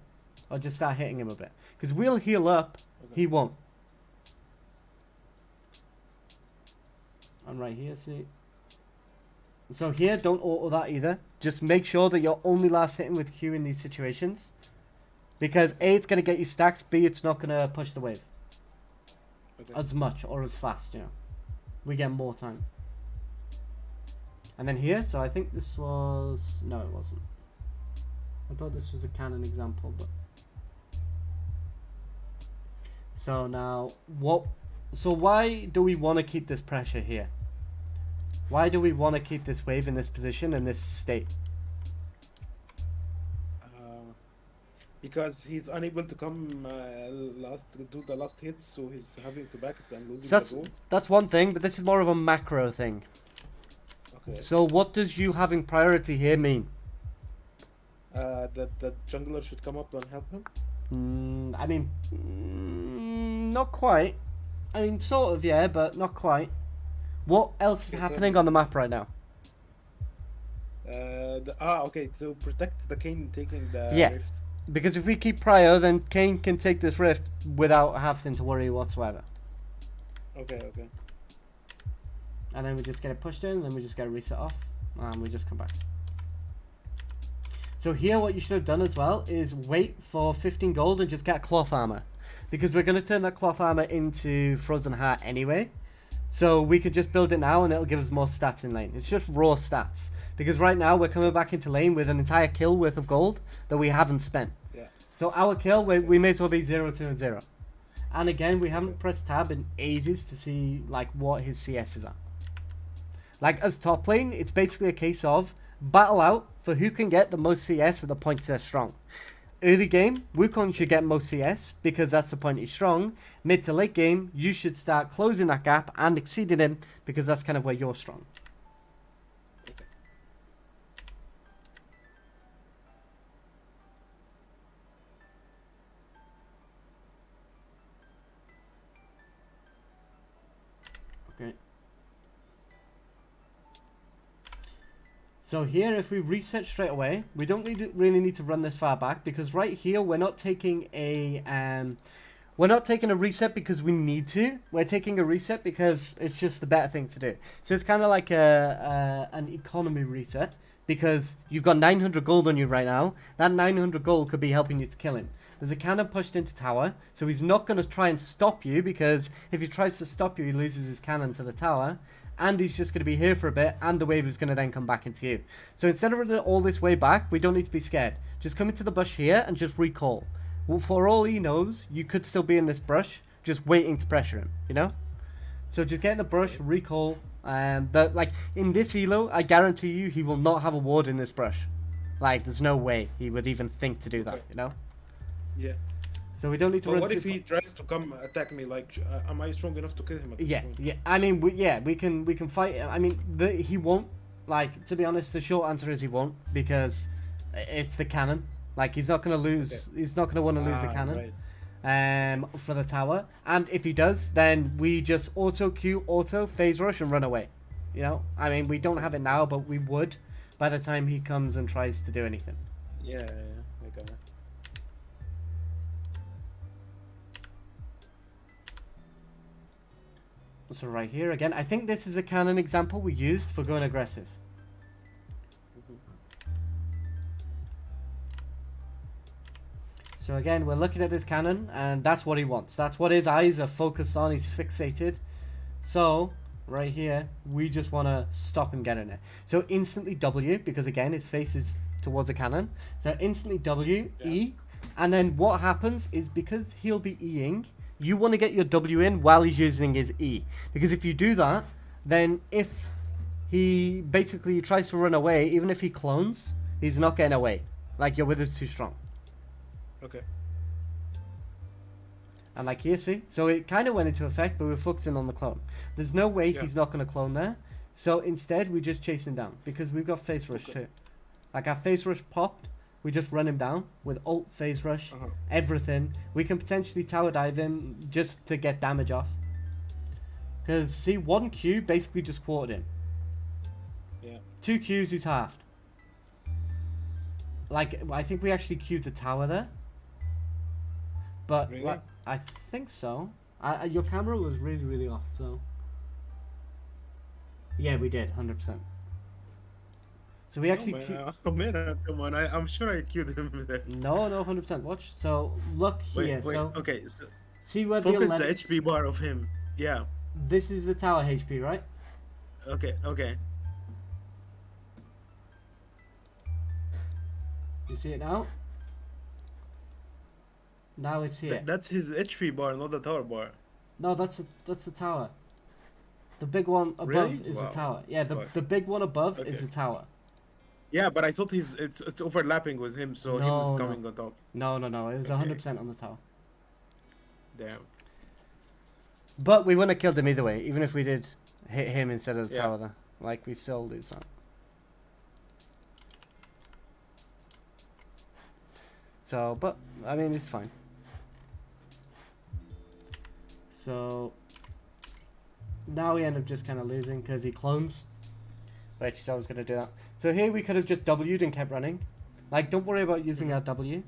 Or just start hitting him a bit. Because we'll heal up, he won't. And right here, see. So here, don't auto that either. Just make sure that you're only last hitting with Q in these situations. Because A, it's going to get you stacks. B, it's not going to push the wave. As much or as fast, We get more time. And then here, so I think this was... No, it wasn't. I thought this was a cannon example, but... So now, so why do we want to keep this pressure here? Why do we want to keep this wave in this position, in this state? Because he's unable to come do the last hits, so he's having to back and losing So the gold. that's one thing, but this is more of a macro thing. Okay. So what does you having priority here mean? That the jungler should come up and help him? I mean, not quite. I mean, sort of, yeah, but not quite. What else is Okay, happening so on the map right now? okay, to protect the Kane taking the Yeah, rift. because if we keep Prio, then Kane can take this rift without having to worry whatsoever. Okay, okay. And then we just get it pushed in, and then we just get it reset off, and we just come back. So here what you should have done as well is wait for 15 gold and just get cloth armor. Because we're going to turn that cloth armor into frozen heart anyway. So we could just build it now and it'll give us more stats in lane. It's just raw stats. Because right now we're coming back into lane with an entire kill worth of gold that we haven't spent. Yeah. So our kill, we may as well be 0, 2, and 0. And again, we haven't pressed tab in ages to see like what his CS is at. Like as top lane, it's basically a case of battle out for who can get the most CS at the points they're strong. Early game, Wukong should get most CS because that's the point he's strong. Mid to late game, you should start closing that gap and exceeding him because that's kind of where you're strong. Okay. Okay. So here, if we reset straight away, we don't really need to run this far back because right here we're not taking a reset because we need to. We're taking a reset because it's just the better thing to do. So it's kind of like an economy reset because you've got 900 gold on you right now. That 900 gold could be helping you to kill him. There's a cannon pushed into tower, so he's not going to try and stop you because if he tries to stop you, he loses his cannon to the tower. And he's just going to be here for a bit, and the wave is going to then come back into you. So instead of running all this way back, we don't need to be scared. Just come into the bush here and just recall. Well, for all he knows, you could still be in this brush, just waiting to pressure him, you know? So just get in the brush, recall, like, in this elo, I guarantee you, he will not have a ward in this brush. Like, there's no way he would even think to do that, you know? Yeah. So we don't need to But run what too if he tries to come attack me? Like, am I strong enough to kill him at this Yeah, point? yeah. I mean, we can fight. I mean, he won't. Like, to be honest, the short answer is he won't because it's the cannon. Like, he's not gonna lose. Okay. He's not gonna want to lose the cannon. Right. For the tower. And if he does, then we just auto Q, auto phase rush, and run away. You know. I mean, we don't have it now, but we would by the time he comes and tries to do anything. Yeah, I got it. So right here again, I think this is a cannon example we used for going aggressive. So again, we're looking at this cannon, and that's what he wants. That's what his eyes are focused on. He's fixated. So right here, we just want to stop him getting it. So instantly W, because again, his face is towards a cannon. So instantly W, yeah. E, and then what happens is because he'll be Eing, you want to get your W in while he's using his E. Because if you do that, then if he basically tries to run away, even if he clones, he's not getting away. Like, your wither's too strong. Okay. And like here, see? So it kind of went into effect, but we're focusing on the clone. There's no way he's not going to clone there. So instead, we just chase him down. Because we've got phase rush too. Like, our phase rush popped. We just run him down with ult, phase rush, everything. We can potentially tower dive him just to get damage off. Because, see, 1 Q basically just quartered him. Yeah. 2 Qs, he's halved. Like, I think we actually queued the tower there. But, really? like, I think so. Your camera was really, really off, so... Yeah, we did, 100%. So we actually... Oh man, come on. I'm sure I queued him there. No, 100%. Watch. So, look here. Wait, so okay. So see where focus the HP bar of him. Yeah. This is the tower HP, right? Okay, okay. You see it now? Now it's here. That's his HP bar, not the tower bar. No, that's the tower. The big one above is the tower. Yeah, the big one above is the tower. Yeah, but I thought it's overlapping with him, so he was coming on top. No. It was 100% on the tower. Damn. But we wouldn't have killed him either way, even if we did hit him instead of the tower there. Like, we still lose that. So, but, I mean, it's fine. So now we end up just kind of losing because he clones, which he's always going to do that. So here we could have just W'd and kept running. Like, don't worry about using our W.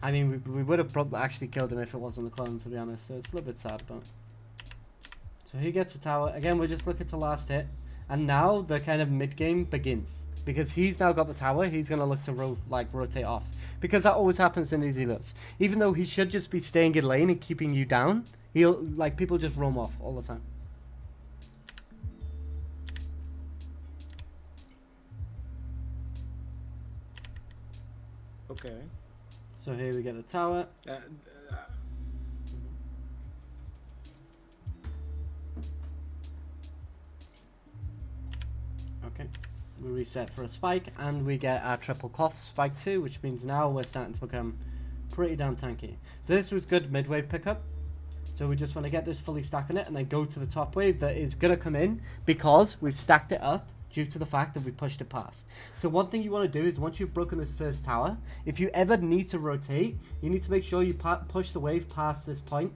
I mean, we would have probably actually killed him if it wasn't the clone, to be honest. So it's a little bit sad, but... So he gets a tower. Again, we're just looking to last hit. And now the kind of mid-game begins. Because he's now got the tower, he's going to look to rotate off. Because that always happens in these elos. Even though he should just be staying in lane and keeping you down, he'll, like, people just roam off all the time. Okay. So here we get the tower. Okay. We reset for a spike, and we get our triple cloth spike too, which means now we're starting to become pretty damn tanky. So this was good mid-wave pickup. So we just want to get this fully stacking it, and then go to the top wave that is going to come in, because we've stacked it up due to the fact that we pushed it past. So one thing you want to do is, once you've broken this first tower, if you ever need to rotate, you need to make sure you push the wave past this point,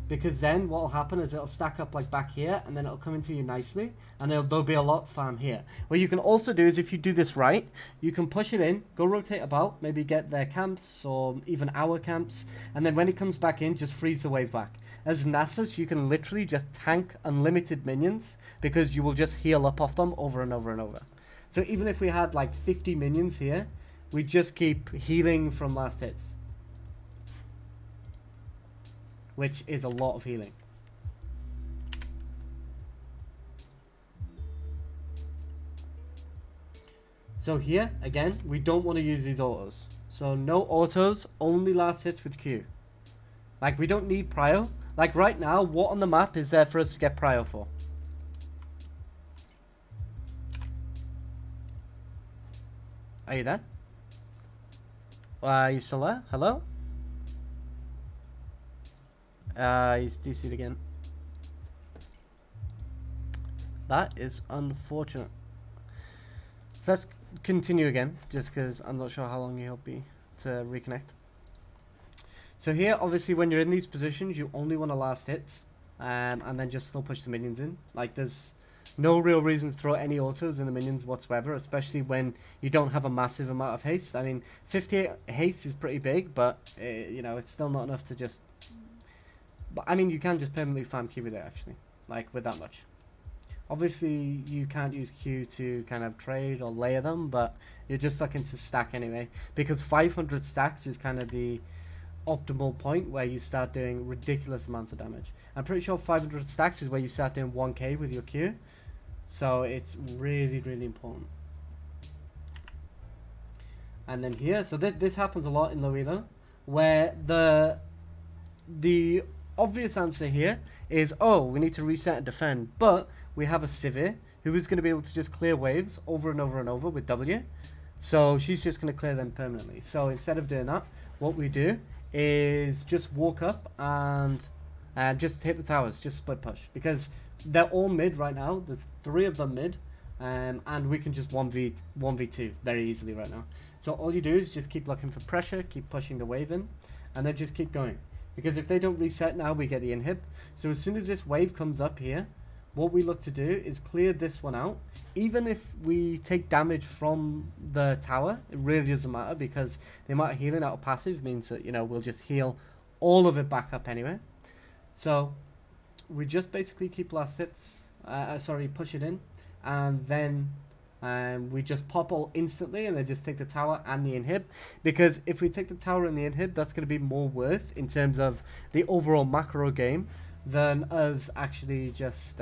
because then what will happen is it'll stack up like back here, and then it'll come into you nicely, and there'll be a lot to farm here. What you can also do is, if you do this right, you can push it in, go rotate about, maybe get their camps or even our camps, and then when it comes back in, just freeze the wave back. As Nasus, you can literally just tank unlimited minions, because you will just heal up off them over and over and over. So even if we had like 50 minions here, we just keep healing from last hits, which is a lot of healing. So here, again, we don't want to use these autos. So no autos, only last hits with Q. Like, we don't need prio. Like, right now, what on the map is there for us to get prio for? Are you there? Are you still there? Hello? He's DC'd again. That is unfortunate. Let's continue again, just because I'm not sure how long he'll be to reconnect. So here, obviously, when you're in these positions, you only want to last hits, and then just still push the minions in. Like, there's no real reason to throw any autos in the minions whatsoever, especially when you don't have a massive amount of haste. I mean, 58 haste is pretty big, but, you know, it's still not enough to just... But, I mean, you can just permanently farm Q with it, actually, like, with that much. Obviously, you can't use Q to kind of trade or layer them, but you're just looking to stack anyway, because 500 stacks is kind of the optimal point where you start doing ridiculous amounts of damage. I'm pretty sure 500 stacks is where you start doing 1k with your Q, so it's really, really important. And then here, so this happens a lot in low elo, where the obvious answer here is, oh, we need to reset and defend, but we have a Sivir who is going to be able to just clear waves over and over and over with W, so she's just going to clear them permanently. So instead of doing that, what we do is just walk up and just hit the towers, just split push, because they're all mid right now. There's 3 of them mid, and we can just 1v2 very easily right now. So all you do is just keep looking for pressure, keep pushing the wave in, and then just keep going, because if they don't reset now, we get the inhib. So as soon as this wave comes up here, what we look to do is clear this one out. Even if we take damage from the tower, it really doesn't matter, because the amount of healing out of passive means that, you know, we'll just heal all of it back up anyway. So we just basically keep last hits, push it in, and then we just pop all instantly, and then just take the tower and the inhib, because if we take the tower and the inhib, that's going to be more worth in terms of the overall macro game than us actually just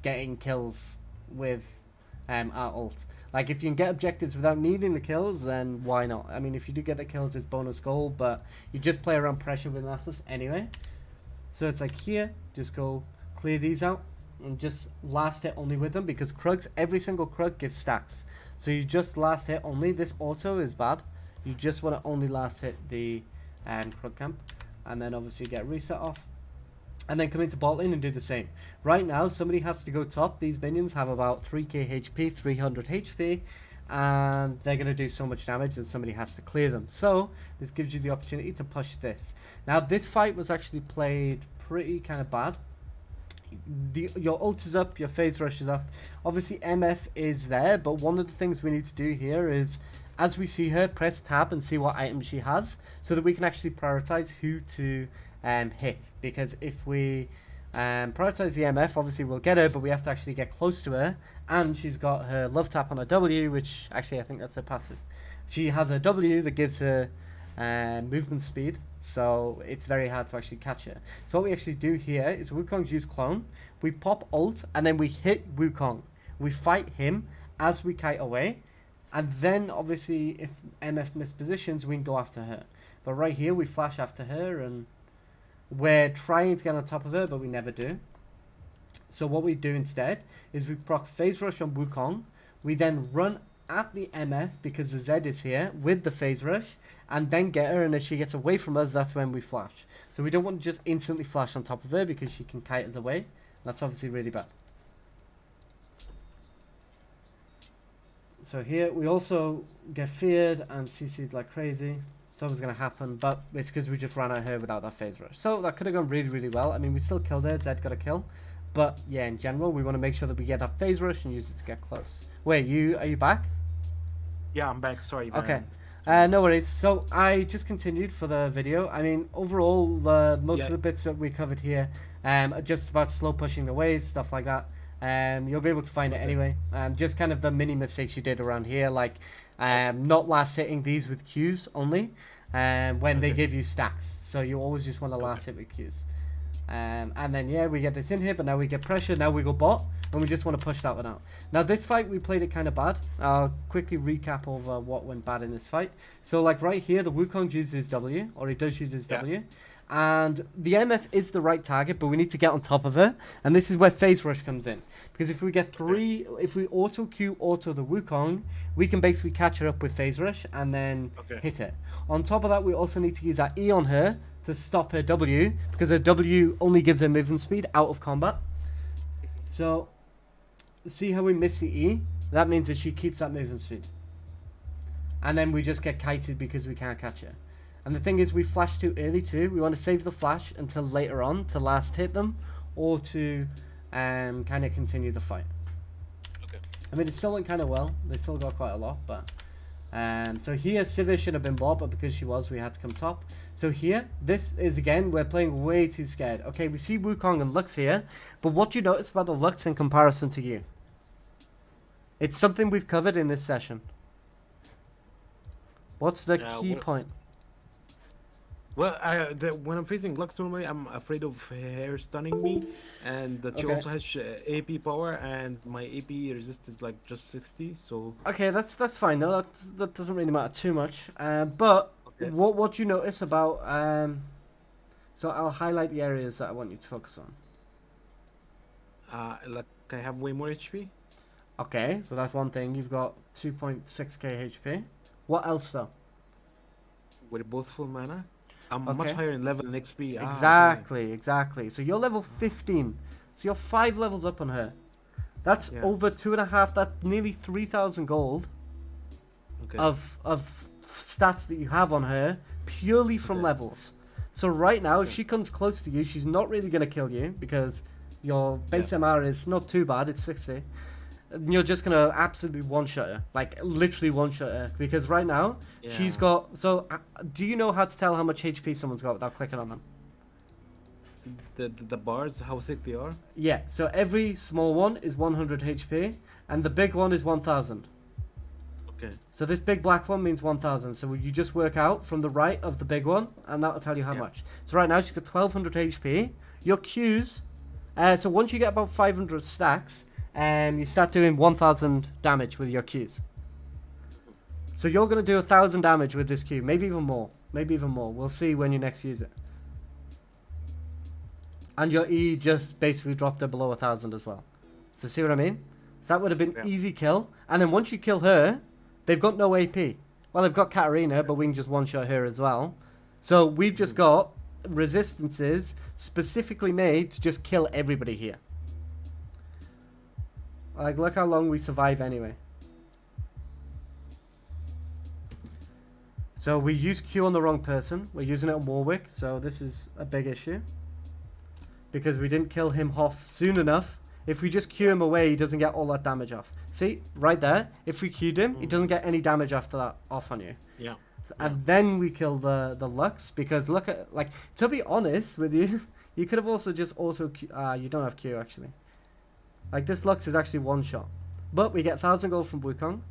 getting kills with our ult. Like, if you can get objectives without needing the kills, then why not? I mean, if you do get the kills, it's bonus gold, but you just play around pressure with Nasus anyway. So it's like here, just go clear these out and just last hit only with them, because Krugs, every single Krug gives stacks. So you just last hit only. This auto is bad. You just want to only last hit the Krug camp, and then obviously get reset off. And then come into bot lane and do the same. Right now, somebody has to go top. These minions have about 3k HP, 300 HP. and they're going to do so much damage and somebody has to clear them. So this gives you the opportunity to push this. Now this fight was actually played pretty kind of bad. Your ult is up, your phase rush is up. Obviously MF is there, but one of the things we need to do here is, as we see her, press tab and see what items she has, so that we can actually prioritize who to hit. Because if we prioritize the MF, obviously we'll get her, but we have to actually get close to her. And she's got her love tap on her W, which actually I think that's her passive. She has her W that gives her movement speed, so it's very hard to actually catch her. So what we actually do here is Wukong's use clone, we pop ult, and then we hit Wukong. We fight him as we kite away, and then obviously if MF mispositions, we can go after her. But right here we flash after her, and we're trying to get on top of her, but we never do. So what we do instead is we proc phase rush on Wukong. We then run at the MF because the Z is here with the phase rush, and then get her, and as she gets away from us, that's when we flash. So we don't want to just instantly flash on top of her because she can kite us away. That's obviously really bad. So here we also get feared and CC'd like crazy. It's always going to happen, but it's because we just ran at her without that phase rush. So that could have gone really, really well. I mean, we still killed her. Zed got a kill. But yeah, in general, we want to make sure that we get that phase rush and use it to get close. Wait, are you back? Yeah, I'm back. Sorry. Okay. No worries. So I just continued for the video. I mean, overall, most of the bits that we covered here are just about slow pushing the waves, stuff like that. You'll be able to find it anyway. Just kind of the mini mistakes you did around here, like not last hitting these with Qs only when they give you stacks. So you always just want to last hit with Qs. And then yeah, we get this in here, but now we get pressure. Now we go bot, and we just want to push that one out. Now this fight we played it kind of bad. I'll quickly recap over what went bad in this fight. So like right here, the Wukong uses his W, or he does use his W, and the MF is the right target, but we need to get on top of her, and this is where phase rush comes in. Because if we get if we auto Q auto the Wukong, we can basically catch her up with phase rush and then hit her. On top of that, we also need to use that E on her to stop her W, because her W only gives her movement speed out of combat. So see how we miss the E? That means that she keeps that movement speed, and then we just get kited because we can't catch her. And the thing is, we flash too early too. We want to save the flash until later on to last hit them, or to kind of continue the fight. I mean, it still went kind of well. They still got quite a lot, but so here Sivir should have been bot, but because she was, we had to come top. So here, this is again, we're playing way too scared. Okay, we see Wukong and Lux here, but what do you notice about the Lux in comparison to you? It's something we've covered in this session. What's the key point? Well, when I'm facing Lux normally, I'm afraid of her stunning me, and that she also has AP power, and my AP resist is like just 60. So okay, that's fine though. That doesn't really matter too much. But what do you notice about? So I'll highlight the areas that I want you to focus on. Like I have way more HP. Okay, so that's one thing. You've got 2.6k HP. What else though? With both full mana. I'm much higher in level and XP. Exactly. So you're level 15. So you're 5 levels up on her. That's over 2.5. That's nearly 3,000 gold of stats that you have on her purely from levels. So right now, if she comes close to you, she's not really going to kill you because your base MR is not too bad. It's 60. You're just going to absolutely one-shot her. Like, literally one-shot her. Because right now, she's got... So, do you know how to tell how much HP someone's got without clicking on them? The bars, how thick they are? Yeah, so every small one is 100 HP, and the big one is 1,000. Okay. So this big black one means 1,000. So you just work out from the right of the big one, and that'll tell you how much. So right now, she's got 1,200 HP. Your Qs... so once you get about 500 stacks... you start doing 1,000 damage with your Qs. So you're going to do 1,000 damage with this Q. Maybe even more. We'll see when you next use it. And your E just basically dropped her below 1,000 as well. So see what I mean? So that would have been easy kill. And then once you kill her, they've got no AP. Well, they've got Katarina, but we can just one-shot her as well. So we've just got resistances specifically made to just kill everybody here. Like, look how long we survive anyway. So we use Q on the wrong person. We're using it on Warwick, so this is a big issue. Because we didn't kill him off soon enough. If we just Q him away, he doesn't get all that damage off. See, right there, if we Q'd him, he doesn't get any damage after that off on you. Yeah. And then we kill the Lux, because look at, like, to be honest with you, you could have also just auto Q, you don't have Q actually. Like, this Lux is actually one shot. But we get 1,000 gold from Wukong.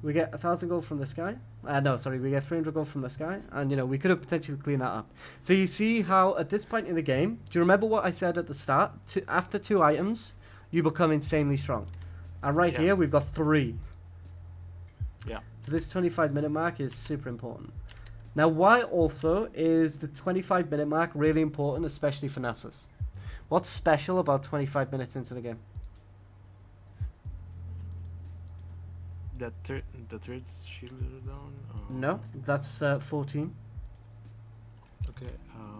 We get 1,000 gold from this guy. No, sorry, we get 300 gold from this guy. And, you know, we could have potentially cleaned that up. So you see how at this point in the game, do you remember what I said at the start? After 2 items, you become insanely strong. And right here, we've got 3. Yeah. So this 25-minute mark is super important. Now, why also is the 25-minute mark really important, especially for Nasus? What's special about 25 minutes into the game? The third shield down? No, that's 14. Okay.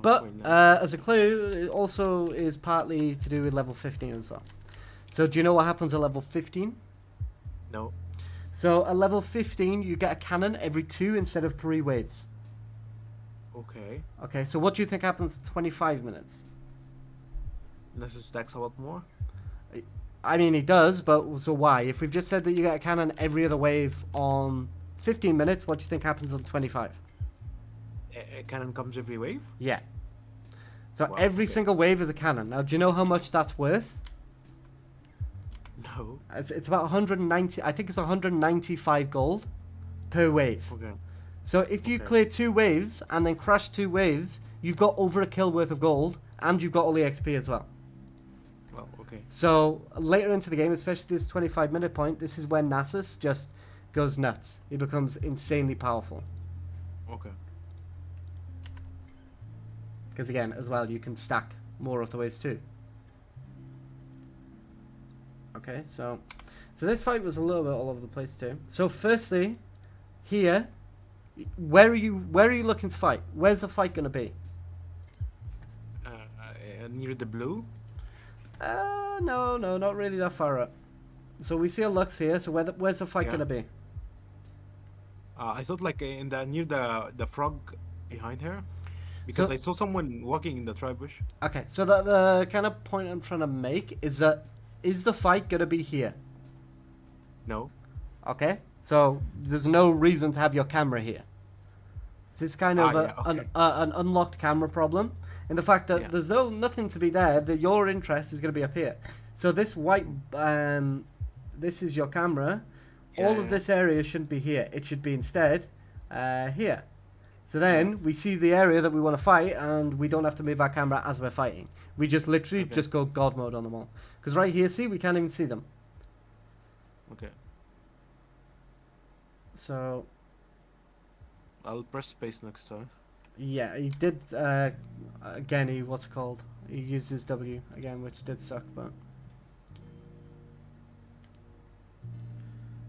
But wait, no. as a clue, it also is partly to do with level 15 as well. So do you know what happens at level 15? No. So at level 15, you get a cannon every 2 instead of 3 waves. Okay. Okay, so what do you think happens at 25 minutes? Nasus stacks a lot more. I mean, he does, but so why? If we've just said that you get a cannon every other wave on 15 minutes, what do you think happens on 25? A cannon comes every wave? Yeah. So Wow, every okay. single wave is a cannon. Now, do you know how much that's worth? No. It's about 190, I think it's 195 gold per wave. Okay. So if you Okay. clear 2 waves and then crash 2 waves, you've got over a kill worth of gold, and you've got all the XP as well. Well, okay. So later into the game, especially this 25-minute point, this is when Nasus just goes nuts. He becomes insanely powerful. Okay. Because again, as well, you can stack more of the waves too. Okay, so this fight was a little bit all over the place too. So firstly, here, where are you looking to fight? Where's the fight gonna be? Near the blue? No, not really that far up. So we see a Lux here. So where's the fight Yeah. gonna be? I thought like in the near the frog behind her, because So- I saw someone walking in the tri-bush. Okay, so the kind of point I'm trying to make is that is the fight gonna be here? No. Okay, so there's no reason to have your camera here. This is kind of an unlocked camera problem, in the fact that there's nothing to be there. That your interest is going to be up here. So this white, this is your camera. All of this area shouldn't be here. It should be instead here. So then we see the area that we want to fight, and we don't have to move our camera as we're fighting. We just literally just go God mode on them all. Because right here, see, we can't even see them. Okay. So I'll press space next time. yeah, he did. Again, what's it called? He used his W again, which did suck, but.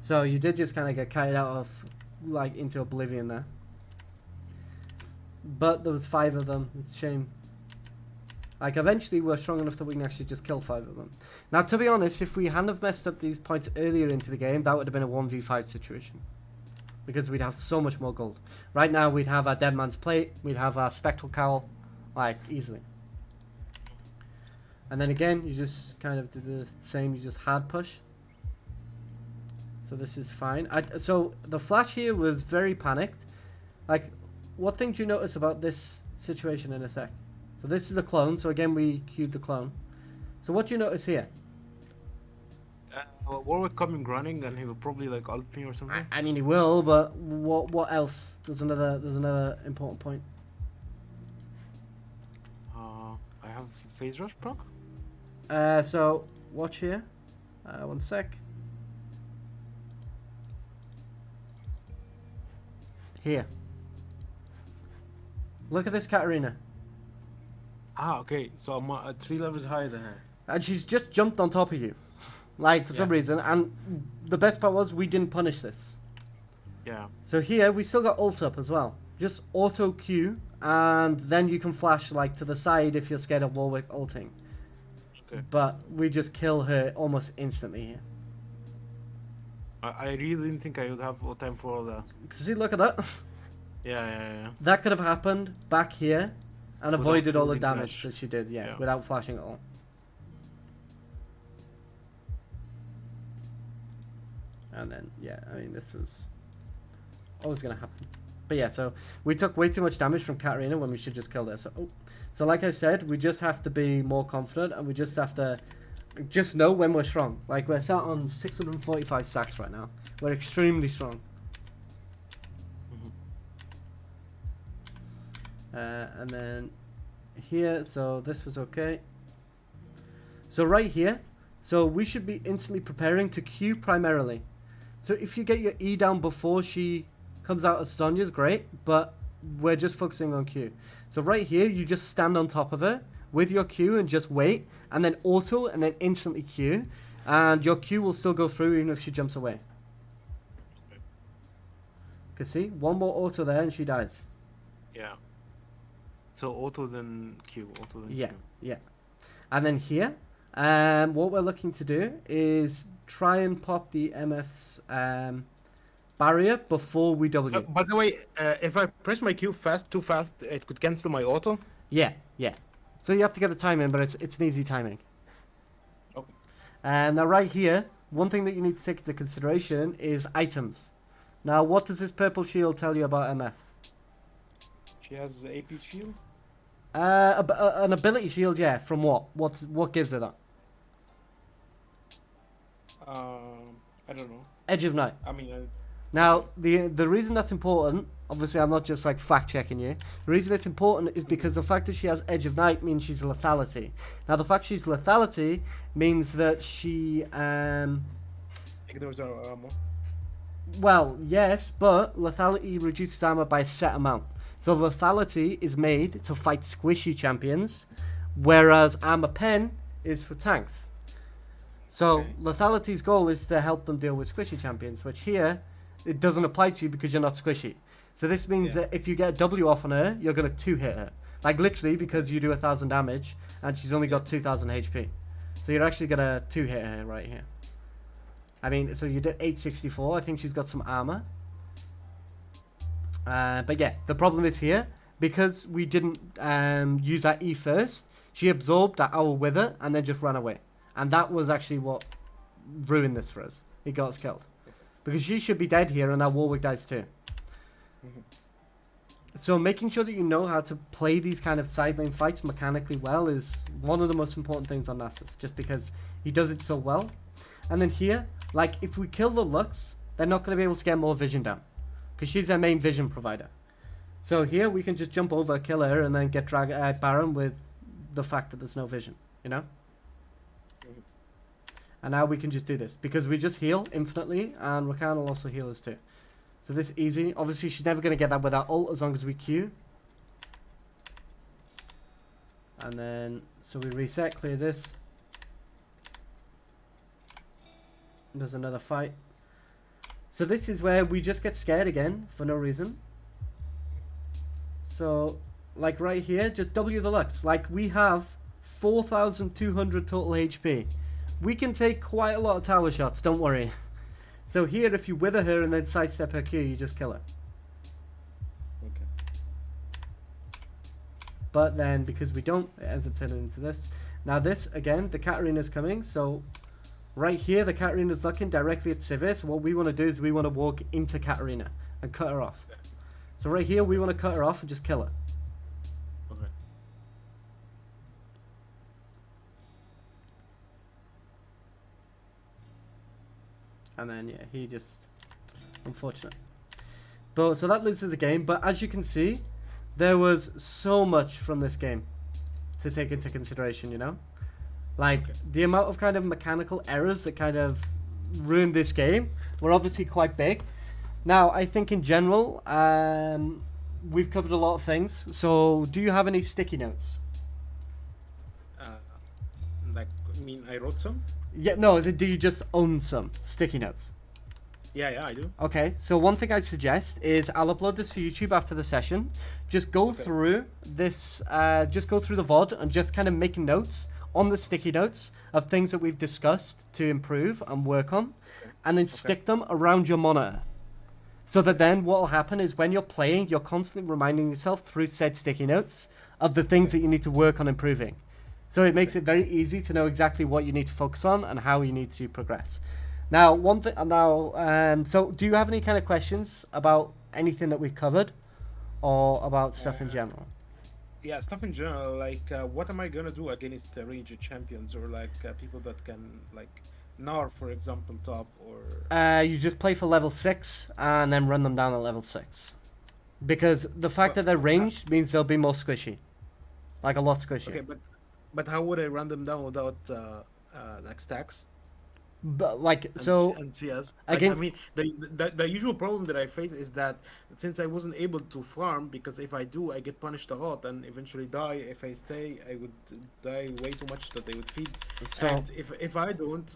So you did just kind of get kited out of, like, into oblivion there. But there was 5 of them. It's a shame. Like, eventually we're strong enough that we can actually just kill 5 of them. Now, to be honest, if we hadn't have messed up these points earlier into the game, that would have been a 1v5 situation. Because we'd have so much more gold. Right now, we'd have our Dead Man's Plate. We'd have our Spectral Cowl. Like, easily. And then again, you just kind of do the same. You just hard push. So this is fine. So the flash here was very panicked. Like, what thing do you notice about this situation in a sec? So this is the clone. So again, we queued the clone. So what do you notice here? Warwick coming running, and he will probably like ult me or something. I mean, he will, but what else? There's another important point. I have phase rush proc. So watch here. 1 sec. Here. Look at this Katarina. Okay. So I'm 3 levels higher than her. And she's just jumped on top of you. Like, for some reason. And the best part was we didn't punish this. Yeah. So here, we still got ult up as well. Just auto Q, and then you can flash, like, to the side if you're scared of Warwick ulting. Okay. But we just kill her almost instantly here. I really didn't think I would have time for all that. See, look at that. Yeah. That could have happened back here and Without avoided all the losing damage flash. that she did, Yeah. without flashing at all. And then, I mean, this was always going to happen. But yeah, so we took way too much damage from Katarina when we should just kill her. So like I said, we just have to be more confident, and we just have to just know when we're strong. Like, we're sat on 645 stacks right now. We're extremely strong. And then here, so this was okay. So right here, so we should be instantly preparing to Q primarily. So if you get your E down before she comes out as Sonya's, great, but we're just focusing on Q. So right here, you just stand on top of her with your Q and just wait, and then auto, and then instantly Q, and your Q will still go through even if she jumps away. Can see? One more auto there and she dies. Yeah. So auto then Q, auto then Q. Yeah. And then here, what we're looking to do is try and pop the MF's barrier before we W. By the way, if I press my Q too fast, it could cancel my auto. Yeah. So you have to get the timing, but it's an easy timing. Okay. And now right here, one thing that you need to take into consideration is items. Now, what does this purple shield tell you about MF? She has the AP shield. An ability shield, yeah. From what? What gives her that? I don't know. Edge of Night. I mean, Now, the reason that's important, obviously I'm not just like fact checking you. The reason it's important is because the fact that she has Edge of Night means she's lethality. Now, the fact she's lethality means that she ignores our armor. well, yes, but lethality reduces armor by a set amount. So lethality is made to fight squishy champions, whereas armor pen is for tanks. So Okay. lethality's goal is to help them deal with squishy champions, which here it doesn't apply to you because you're not squishy. So this means that if you get a W off on her, you're gonna 2-hit her, like literally, because you do 1,000 damage and she's only got 2,000 HP. So you're actually gonna 2-hit her right here. I mean, so you did 864. I think she's got some armor. But yeah, the problem is here, because we didn't use that E first, she absorbed that owl with her and then just ran away. And that was actually what ruined this for us. It got us killed. Because she should be dead here and our Warwick dies too. So making sure that you know how to play these kind of side lane fights mechanically well is one of the most important things on Nasus, just because he does it so well. And then here, like if we kill the Lux, they're not going to be able to get more vision down, because she's their main vision provider. So here we can just jump over, kill her, and then get Baron with the fact that there's no vision, you know? And now we can just do this, because we just heal infinitely, and Rakan will also heal us too. So this is easy. Obviously, she's never going to get that without ult as long as we Q. And then, so we reset, clear this. There's another fight. So this is where we just get scared again for no reason. So, like right here, just W the Lux. Like we have 4,200 total HP. We can take quite a lot of tower shots, don't worry. So here, if you wither her and then sidestep her Q, you just kill her. Okay. But then, because we don't, it ends up turning into this. Now this, again, the Katarina's coming, so right here, the Katarina's looking directly at Sivir, so what we want to do is we want to walk into Katarina and cut her off. So right here, we want to cut her off and just kill her. Okay. And then, yeah, he just... Unfortunate. But, so that loses the game, but as you can see, there was so much from this game to take into consideration, you know? Like, the amount of kind of mechanical errors that kind of ruined this game were obviously quite big. Now, I think in general, we've covered a lot of things. So, do you have any sticky notes? Like, I mean, I wrote some. Yeah, no, is it, do you just own some sticky notes? Yeah, I do. Okay, so one thing I suggest is I'll upload this to YouTube after the session. Just go through this, just go through the VOD and just kind of make notes on the sticky notes of things that we've discussed to improve and work on, and then stick them around your monitor. So that then what will happen is when you're playing, you're constantly reminding yourself through said sticky notes of the things that you need to work on improving. So it makes it very easy to know exactly what you need to focus on and how you need to progress. Now, one thing. So do you have any kind of questions about anything that we've covered, or about stuff in Uh, general? yeah, stuff in general. Like, what am I gonna do against range champions or like people that can like Nar, for example, top or You just play for level 6 and then run them down at level 6. Because the fact but that they're but how, ranged means they'll be more squishy. Like a lot squishier. okay, but how would I run them down without like stacks? But like, And C- so and CS. Like I against. mean, the usual problem that I face is that since I wasn't able to farm, because if I do, I get punished a lot and eventually die. If I stay, I would die way too much that they would feed. So, And if I don't,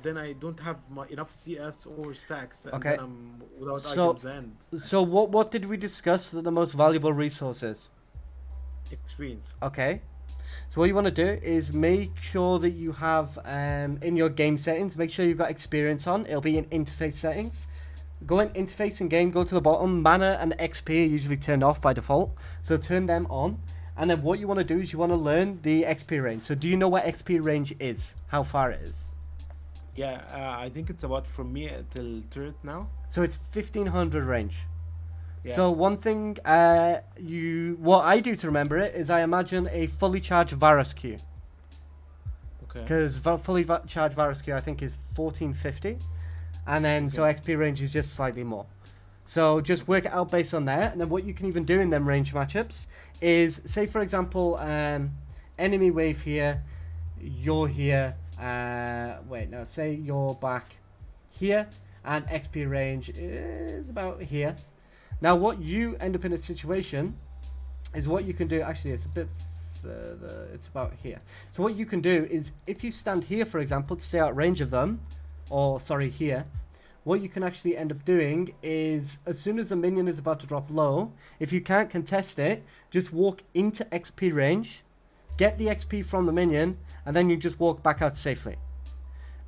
then I don't have enough CS or stacks, and then okay. I'm without So, items and so stacks. what did we discuss that the most valuable resource is? Experience. Okay. So what you want to do is make sure that you have in your game settings, make sure you've got experience on. It'll be in interface settings. Go in interface and game, go to the bottom. Mana and XP are usually turned off by default, so turn them on. And then what you want to do is you want to learn the XP range. So do you know what XP range is? How far it is? Yeah, I think it's about from me till turret now. So it's 1500 range. Yeah. So one thing what I do to remember it is I imagine a fully charged Varus Q. Okay. Because fully charged Varus Q I think is 1450. And then so Okay. XP range is just slightly more. So just work it out based on there. And then what you can even do in them range matchups is, say for example, enemy wave here, you're here. Say you're back here, and XP range is about here. Now, what you end up in a situation is what you can do. Actually, it's a bit further. It's about here. So what you can do is, if you stand here, for example, to stay out range of them, or sorry, here, what you can actually end up doing is, as soon as the minion is about to drop low, if you can't contest it, just walk into XP range, get the XP from the minion, and then you just walk back out safely.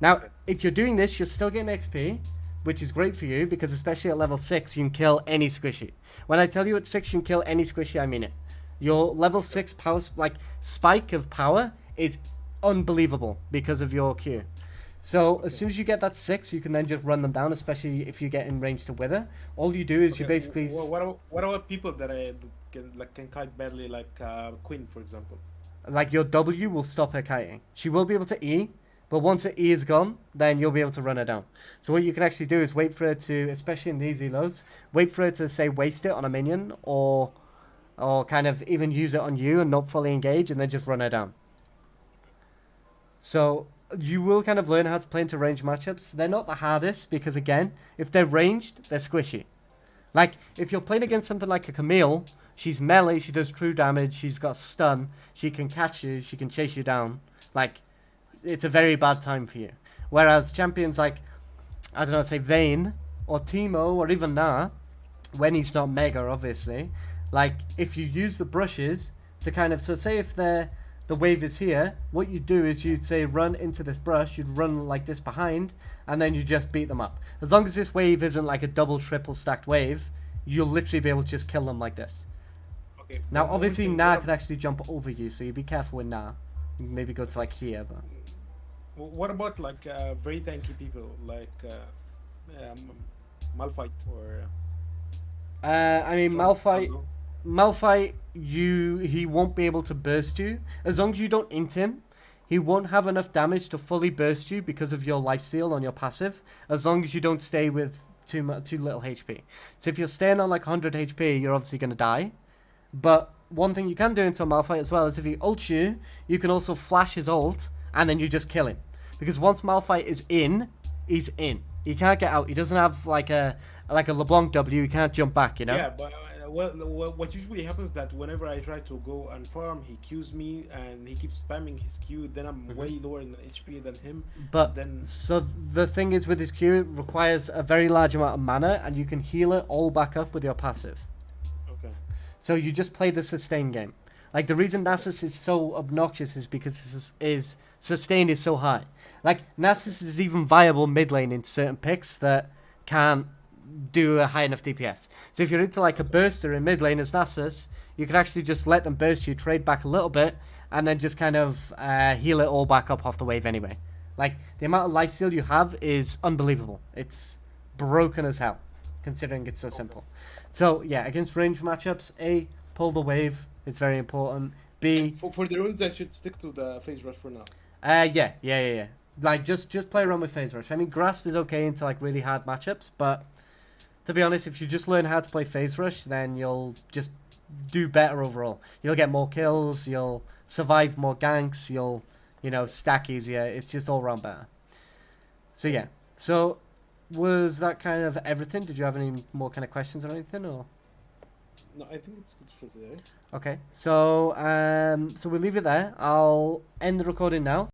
Now, Okay. if you're doing this, you're still getting XP, which is great for you, because especially at level 6, you can kill any squishy. When I tell you at 6 you can kill any squishy, I mean it. Your level 6 power, like, spike of power is unbelievable because of your Q. So as Okay. soon as you get that 6, you can then just run them down, especially if you get in range to wither. All you do is you Okay. basically... What about people that I that can kite badly, like Quinn, for example? Like, your W will stop her kiting. She will be able to E, but once her E is gone, then you'll be able to run her down. So what you can actually do is wait for her to, especially in these elos, wait for her to, say, waste it on a minion, or kind of even use it on you and not fully engage, and then just run her down. So you will kind of learn how to play into range matchups. They're not the hardest, because again, if they're ranged, they're squishy. Like, if you're playing against something like a Camille, she's melee, she does true damage, she's got stun, she can catch you, she can chase you down. Like, it's a very bad time for you. Whereas champions like, I don't know, say Vayne, or Teemo, or even Na, when he's not mega, obviously, like, if you use the brushes to kind of, so say if the wave is here, what you do is you'd say run into this brush, you'd run like this behind, and then you just beat them up. As long as this wave isn't like a double, triple stacked wave, you'll literally be able to just kill them like this. Okay. Now, One obviously, thing. Na could actually jump over you, so you be careful with Na. Maybe go to like here, but... What about like very tanky people like um, Malphite or I mean, John Doe? Malphite, he won't be able to burst you. As long as you don't int him, he won't have enough damage to fully burst you because of your lifesteal on your passive, as long as you don't stay with too little HP. So if you're staying on like 100 HP, you're obviously going to die. But one thing you can do into a Malphite as well is if he ults you, you can also flash his ult, and then you just kill him. Because once Malphite is in, he's in. He can't get out. He doesn't have like a LeBlanc W. He can't jump back, you know? Yeah, but what usually happens that whenever I try to go and farm, he Qs me and he keeps spamming his Q. Then I'm way lower in HP than him. But Then so the thing is with his Q, it requires a very large amount of mana, and you can heal it all back up with your passive. okay, So you just play the sustain game. Like, the reason Nasus is so obnoxious is because his sustain is so high. Like, Nasus is even viable mid lane in certain picks that can't do a high enough DPS. So if you're into like a burster in mid lane as Nasus, you can actually just let them burst you, trade back a little bit, and then just kind of heal it all back up off the wave anyway. Like, the amount of lifesteal you have is unbelievable. It's broken as hell, considering it's so simple. So, yeah, against range matchups, A, pull the wave is very important. B, For the runes, I should stick to the phase rush for now. yeah. Like, just play around with phase rush. I mean, grasp is okay into, like, really hard matchups, but to be honest, if you just learn how to play phase rush, then you'll just do better overall. You'll get more kills, you'll survive more ganks, you'll, stack easier. It's just all around better. So, yeah. So, was that kind of everything? Did you have any more kind of questions or anything, or? No, I think it's good for today. Okay, so we'll leave it there. I'll end the recording now.